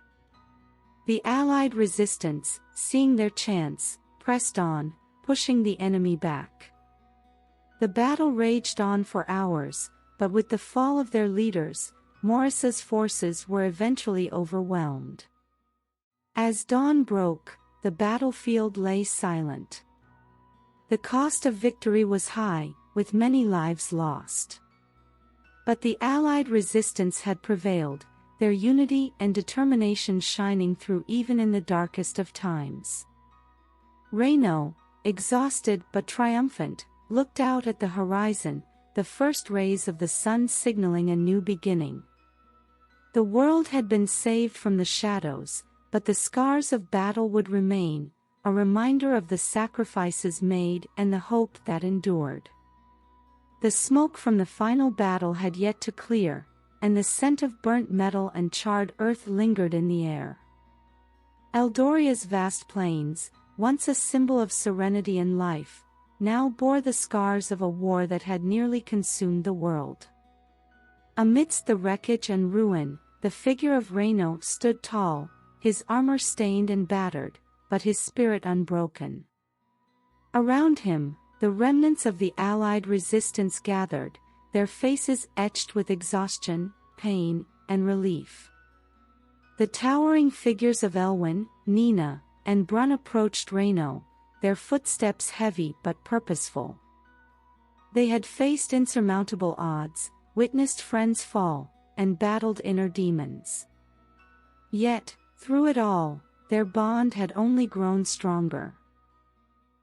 The Allied resistance, seeing their chance, pressed on, pushing the enemy back. The battle raged on for hours, but with the fall of their leaders, Morris's forces were eventually overwhelmed. As dawn broke, the battlefield lay silent. The cost of victory was high, with many lives lost. But the Allied resistance had prevailed, their unity and determination shining through even in the darkest of times. Reyno, exhausted but triumphant, looked out at the horizon, the first rays of the sun signaling a new beginning. The world had been saved from the shadows, but the scars of battle would remain, a reminder of the sacrifices made and the hope that endured. The smoke from the final battle had yet to clear, and the scent of burnt metal and charred earth lingered in the air. Eldoria's vast plains, once a symbol of serenity and life, now bore the scars of a war that had nearly consumed the world. Amidst the wreckage and ruin, the figure of Reyno stood tall, his armor stained and battered, but his spirit unbroken. Around him, the remnants of the Allied resistance gathered, their faces etched with exhaustion, pain, and relief. The towering figures of Elwyn, Nina, and Brun approached Reyno, their footsteps heavy but purposeful. They had faced insurmountable odds, witnessed friends fall, and battled inner demons. Yet, through it all, their bond had only grown stronger.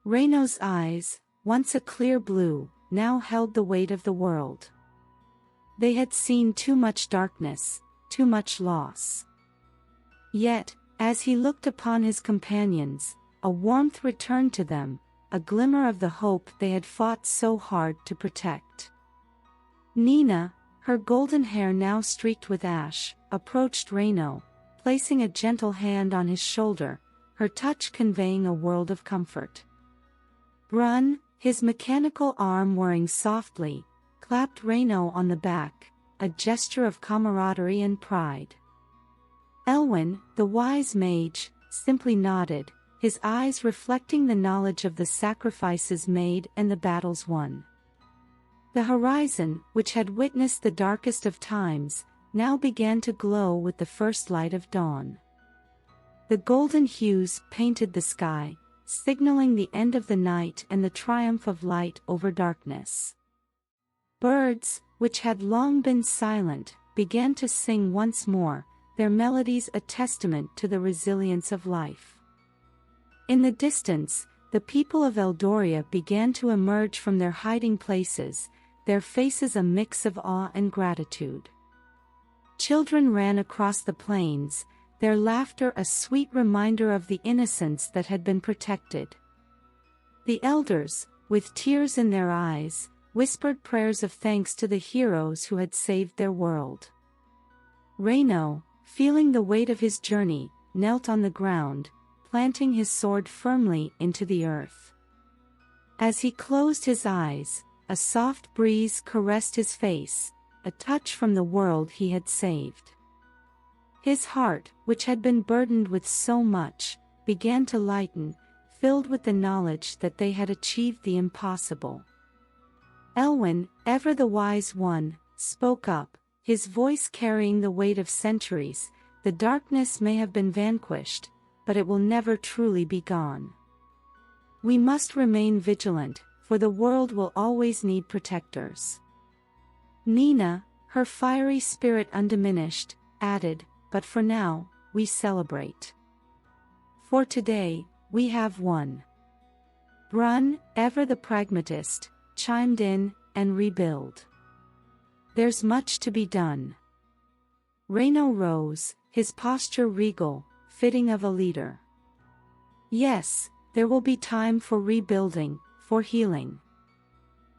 Reyno's eyes, once a clear blue, now held the weight of the world. They had seen too much darkness, too much loss. Yet, as he looked upon his companions, a warmth returned to them, a glimmer of the hope they had fought so hard to protect. Nina, her golden hair now streaked with ash, approached Reyno, placing a gentle hand on his shoulder, her touch conveying a world of comfort. Brun, his mechanical arm whirring softly, clapped Reyno on the back, a gesture of camaraderie and pride. Elwyn, the wise mage, simply nodded, his eyes reflecting the knowledge of the sacrifices made and the battles won. The horizon, which had witnessed the darkest of times, now began to glow with the first light of dawn. The golden hues painted the sky, signaling the end of the night and the triumph of light over darkness. Birds, which had long been silent, began to sing once more, their melodies a testament to the resilience of life. In the distance, the people of Eldoria began to emerge from their hiding places, their faces a mix of awe and gratitude. Children ran across the plains, their laughter a sweet reminder of the innocence that had been protected. The elders, with tears in their eyes, whispered prayers of thanks to the heroes who had saved their world. Reyno, feeling the weight of his journey, knelt on the ground, planting his sword firmly into the earth. As he closed his eyes, a soft breeze caressed his face, a touch from the world he had saved. His heart, which had been burdened with so much, began to lighten, filled with the knowledge that they had achieved the impossible. Elwyn, ever the wise one, spoke up, his voice carrying the weight of centuries. The darkness may have been vanquished, but it will never truly be gone. We must remain vigilant, for the world will always need protectors. Nina, her fiery spirit undiminished, added, but for now, we celebrate. For today, we have won. Brun, ever the pragmatist, chimed in, and rebuild. There's much to be done. Reyno rose, his posture regal, fitting of a leader. Yes, there will be time for rebuilding, for healing.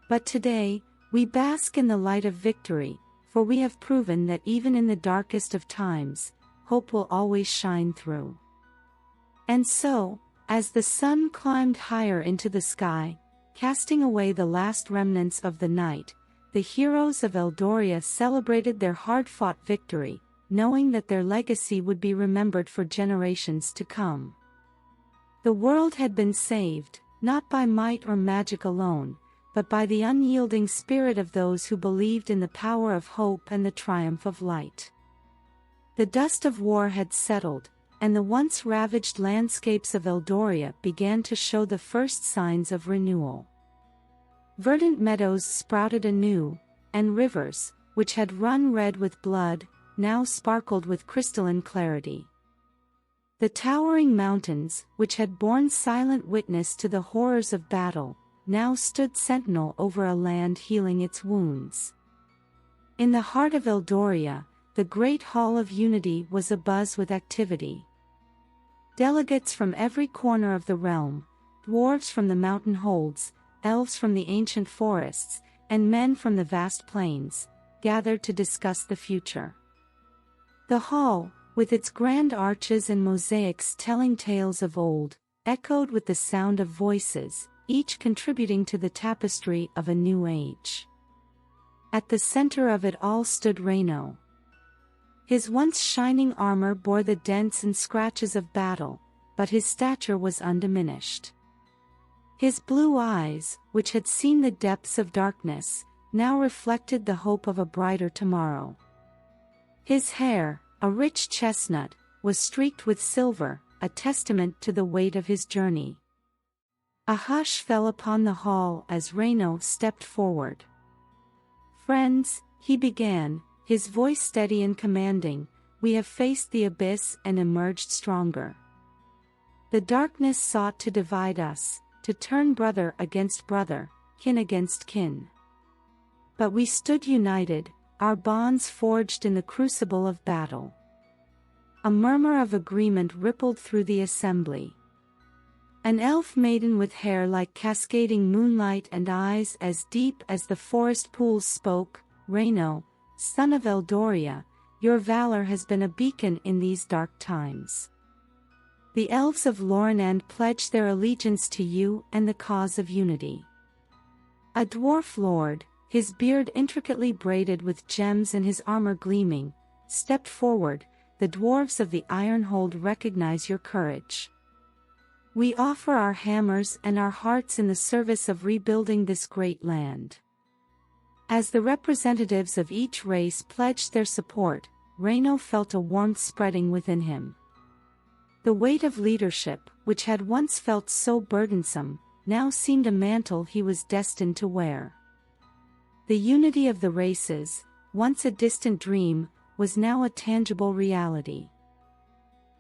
But today, we bask in the light of victory, for we have proven that even in the darkest of times, hope will always shine through. And so, as the sun climbed higher into the sky, casting away the last remnants of the night, the heroes of Eldoria celebrated their hard-fought victory, knowing that their legacy would be remembered for generations to come. The world had been saved, not by might or magic alone, but by the unyielding spirit of those who believed in the power of hope and the triumph of light. The dust of war had settled, and the once ravaged landscapes of Eldoria began to show the first signs of renewal. Verdant meadows sprouted anew, and rivers, which had run red with blood, now sparkled with crystalline clarity. The towering mountains, which had borne silent witness to the horrors of battle, now stood sentinel over a land healing its wounds. In the heart of Eldoria, the great Hall of Unity was abuzz with activity. Delegates from every corner of the realm, dwarves from the mountain holds, elves from the ancient forests, and men from the vast plains, gathered to discuss the future. The hall, with its grand arches and mosaics telling tales of old, echoed with the sound of voices, each contributing to the tapestry of a new age. At the center of it all stood Reyno. His once shining armor bore the dents and scratches of battle, but his stature was undiminished. His blue eyes, which had seen the depths of darkness, now reflected the hope of a brighter tomorrow. His hair, a rich chestnut, was streaked with silver, a testament to the weight of his journey. A hush fell upon the hall as Reyno stepped forward. "Friends," he began, his voice steady and commanding, "we have faced the abyss and emerged stronger. The darkness sought to divide us, to turn brother against brother, kin against kin. But we stood united, our bonds forged in the crucible of battle." A murmur of agreement rippled through the assembly. An elf maiden with hair like cascading moonlight and eyes as deep as the forest pools spoke, "Reyno, son of Eldoria, your valor has been a beacon in these dark times. The elves of Lorinand pledge their allegiance to you and the cause of unity." A dwarf lord, his beard intricately braided with gems and his armor gleaming, stepped forward. "The dwarves of the Ironhold recognize your courage. We offer our hammers and our hearts in the service of rebuilding this great land." As the representatives of each race pledged their support, Reyno felt a warmth spreading within him. The weight of leadership, which had once felt so burdensome, now seemed a mantle he was destined to wear. The unity of the races, once a distant dream, was now a tangible reality.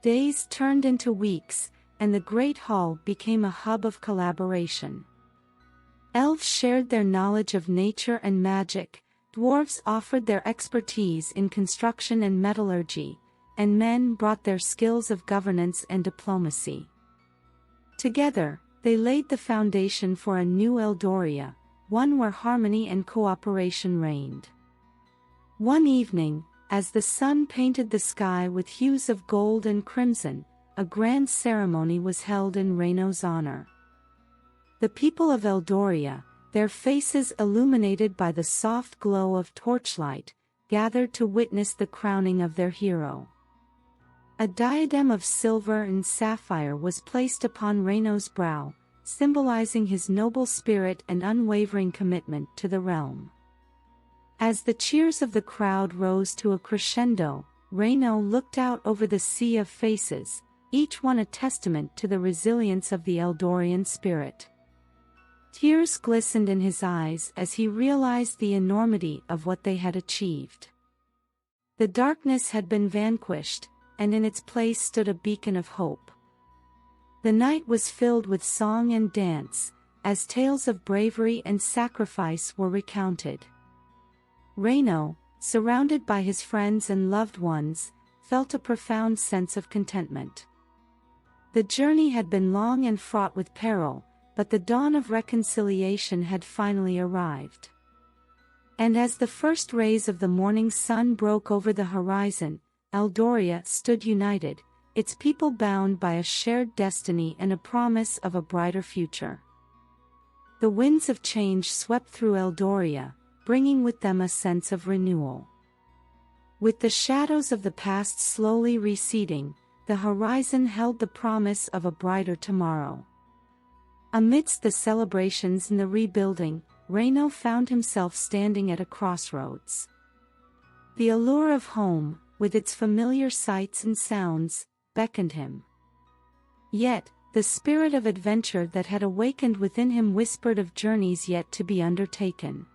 Days turned into weeks, and the Great Hall became a hub of collaboration. Elves shared their knowledge of nature and magic, dwarves offered their expertise in construction and metallurgy, and men brought their skills of governance and diplomacy. Together, they laid the foundation for a new Eldoria, one where harmony and cooperation reigned. One evening, as the sun painted the sky with hues of gold and crimson, a grand ceremony was held in Reyno's honor. The people of Eldoria, their faces illuminated by the soft glow of torchlight, gathered to witness the crowning of their hero. A diadem of silver and sapphire was placed upon Reyno's brow, symbolizing his noble spirit and unwavering commitment to the realm. As the cheers of the crowd rose to a crescendo, Reyno looked out over the sea of faces, each one a testament to the resilience of the Eldorian spirit. Tears glistened in his eyes as he realized the enormity of what they had achieved. The darkness had been vanquished, and in its place stood a beacon of hope. The night was filled with song and dance, as tales of bravery and sacrifice were recounted. Reyno, surrounded by his friends and loved ones, felt a profound sense of contentment. The journey had been long and fraught with peril, but the dawn of reconciliation had finally arrived. And as the first rays of the morning sun broke over the horizon, Eldoria stood united, its people bound by a shared destiny and a promise of a brighter future. The winds of change swept through Eldoria, bringing with them a sense of renewal. With the shadows of the past slowly receding, the horizon held the promise of a brighter tomorrow. Amidst the celebrations and the rebuilding, Reyno found himself standing at a crossroads. The allure of home, with its familiar sights and sounds, beckoned him. Yet, the spirit of adventure that had awakened within him whispered of journeys yet to be undertaken.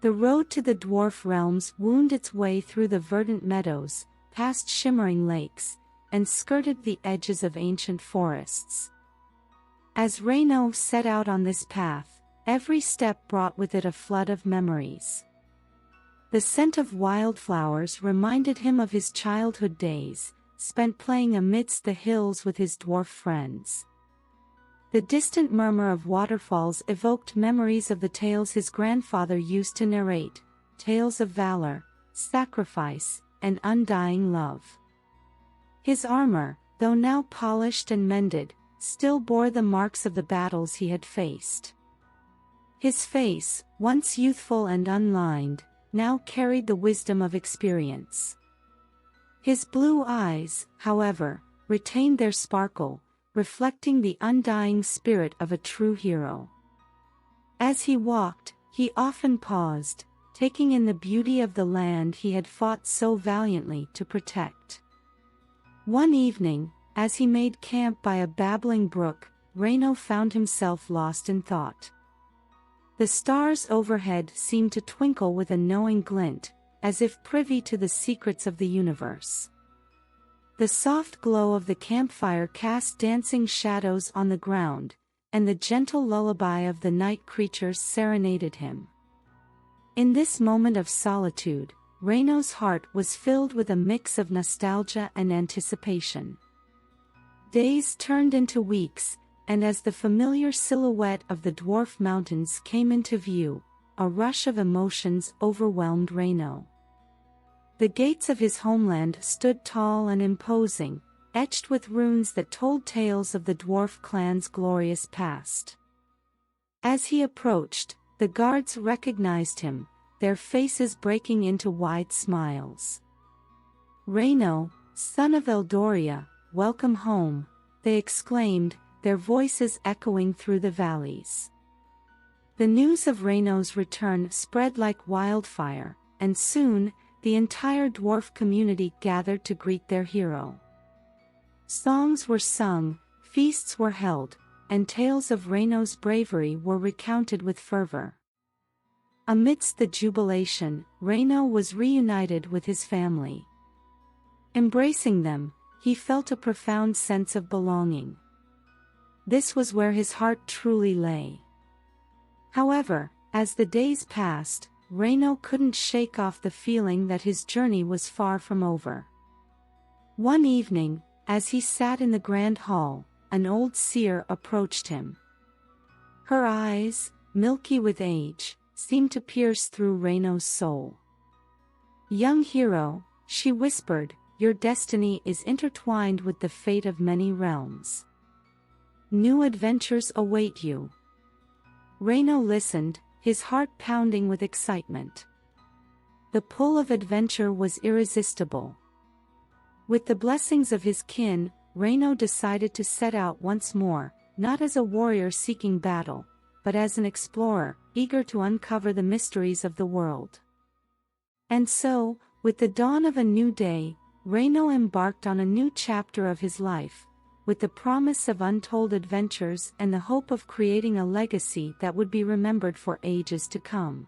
The road to the dwarf realms wound its way through the verdant meadows, past shimmering lakes, and skirted the edges of ancient forests. As Reyno set out on this path, every step brought with it a flood of memories. The scent of wildflowers reminded him of his childhood days, spent playing amidst the hills with his dwarf friends. The distant murmur of waterfalls evoked memories of the tales his grandfather used to narrate, tales of valor, sacrifice, and undying love. His armor, though now polished and mended, still bore the marks of the battles he had faced. His face, once youthful and unlined, now carried the wisdom of experience. His blue eyes, however, retained their sparkle, reflecting the undying spirit of a true hero. As he walked, he often paused, taking in the beauty of the land he had fought so valiantly to protect. One evening, as he made camp by a babbling brook, Reyno found himself lost in thought. The stars overhead seemed to twinkle with a knowing glint, as if privy to the secrets of the universe. The soft glow of the campfire cast dancing shadows on the ground, and the gentle lullaby of the night creatures serenaded him. In this moment of solitude, Reyno's heart was filled with a mix of nostalgia and anticipation. Days turned into weeks, and as the familiar silhouette of the dwarf mountains came into view, a rush of emotions overwhelmed Reyno. The gates of his homeland stood tall and imposing, etched with runes that told tales of the dwarf clan's glorious past. As he approached, the guards recognized him, their faces breaking into wide smiles. "Reyno, son of Eldoria, welcome home," they exclaimed, their voices echoing through the valleys. The news of Reyno's return spread like wildfire, and soon, the entire dwarf community gathered to greet their hero. Songs were sung, feasts were held, and tales of Reyno's bravery were recounted with fervor. Amidst the jubilation, Reyno was reunited with his family. Embracing them, he felt a profound sense of belonging. This was where his heart truly lay. However, as the days passed, Reyno couldn't shake off the feeling that his journey was far from over. One evening, as he sat in the grand hall, an old seer approached him. Her eyes, milky with age, seemed to pierce through Reyno's soul. "Young hero," she whispered, "your destiny is intertwined with the fate of many realms. New adventures await you." Reyno listened, his heart pounding with excitement. The pull of adventure was irresistible. With the blessings of his kin, Reyno decided to set out once more, not as a warrior seeking battle, but as an explorer, eager to uncover the mysteries of the world. And so, with the dawn of a new day, Reyno embarked on a new chapter of his life, with the promise of untold adventures and the hope of creating a legacy that would be remembered for ages to come.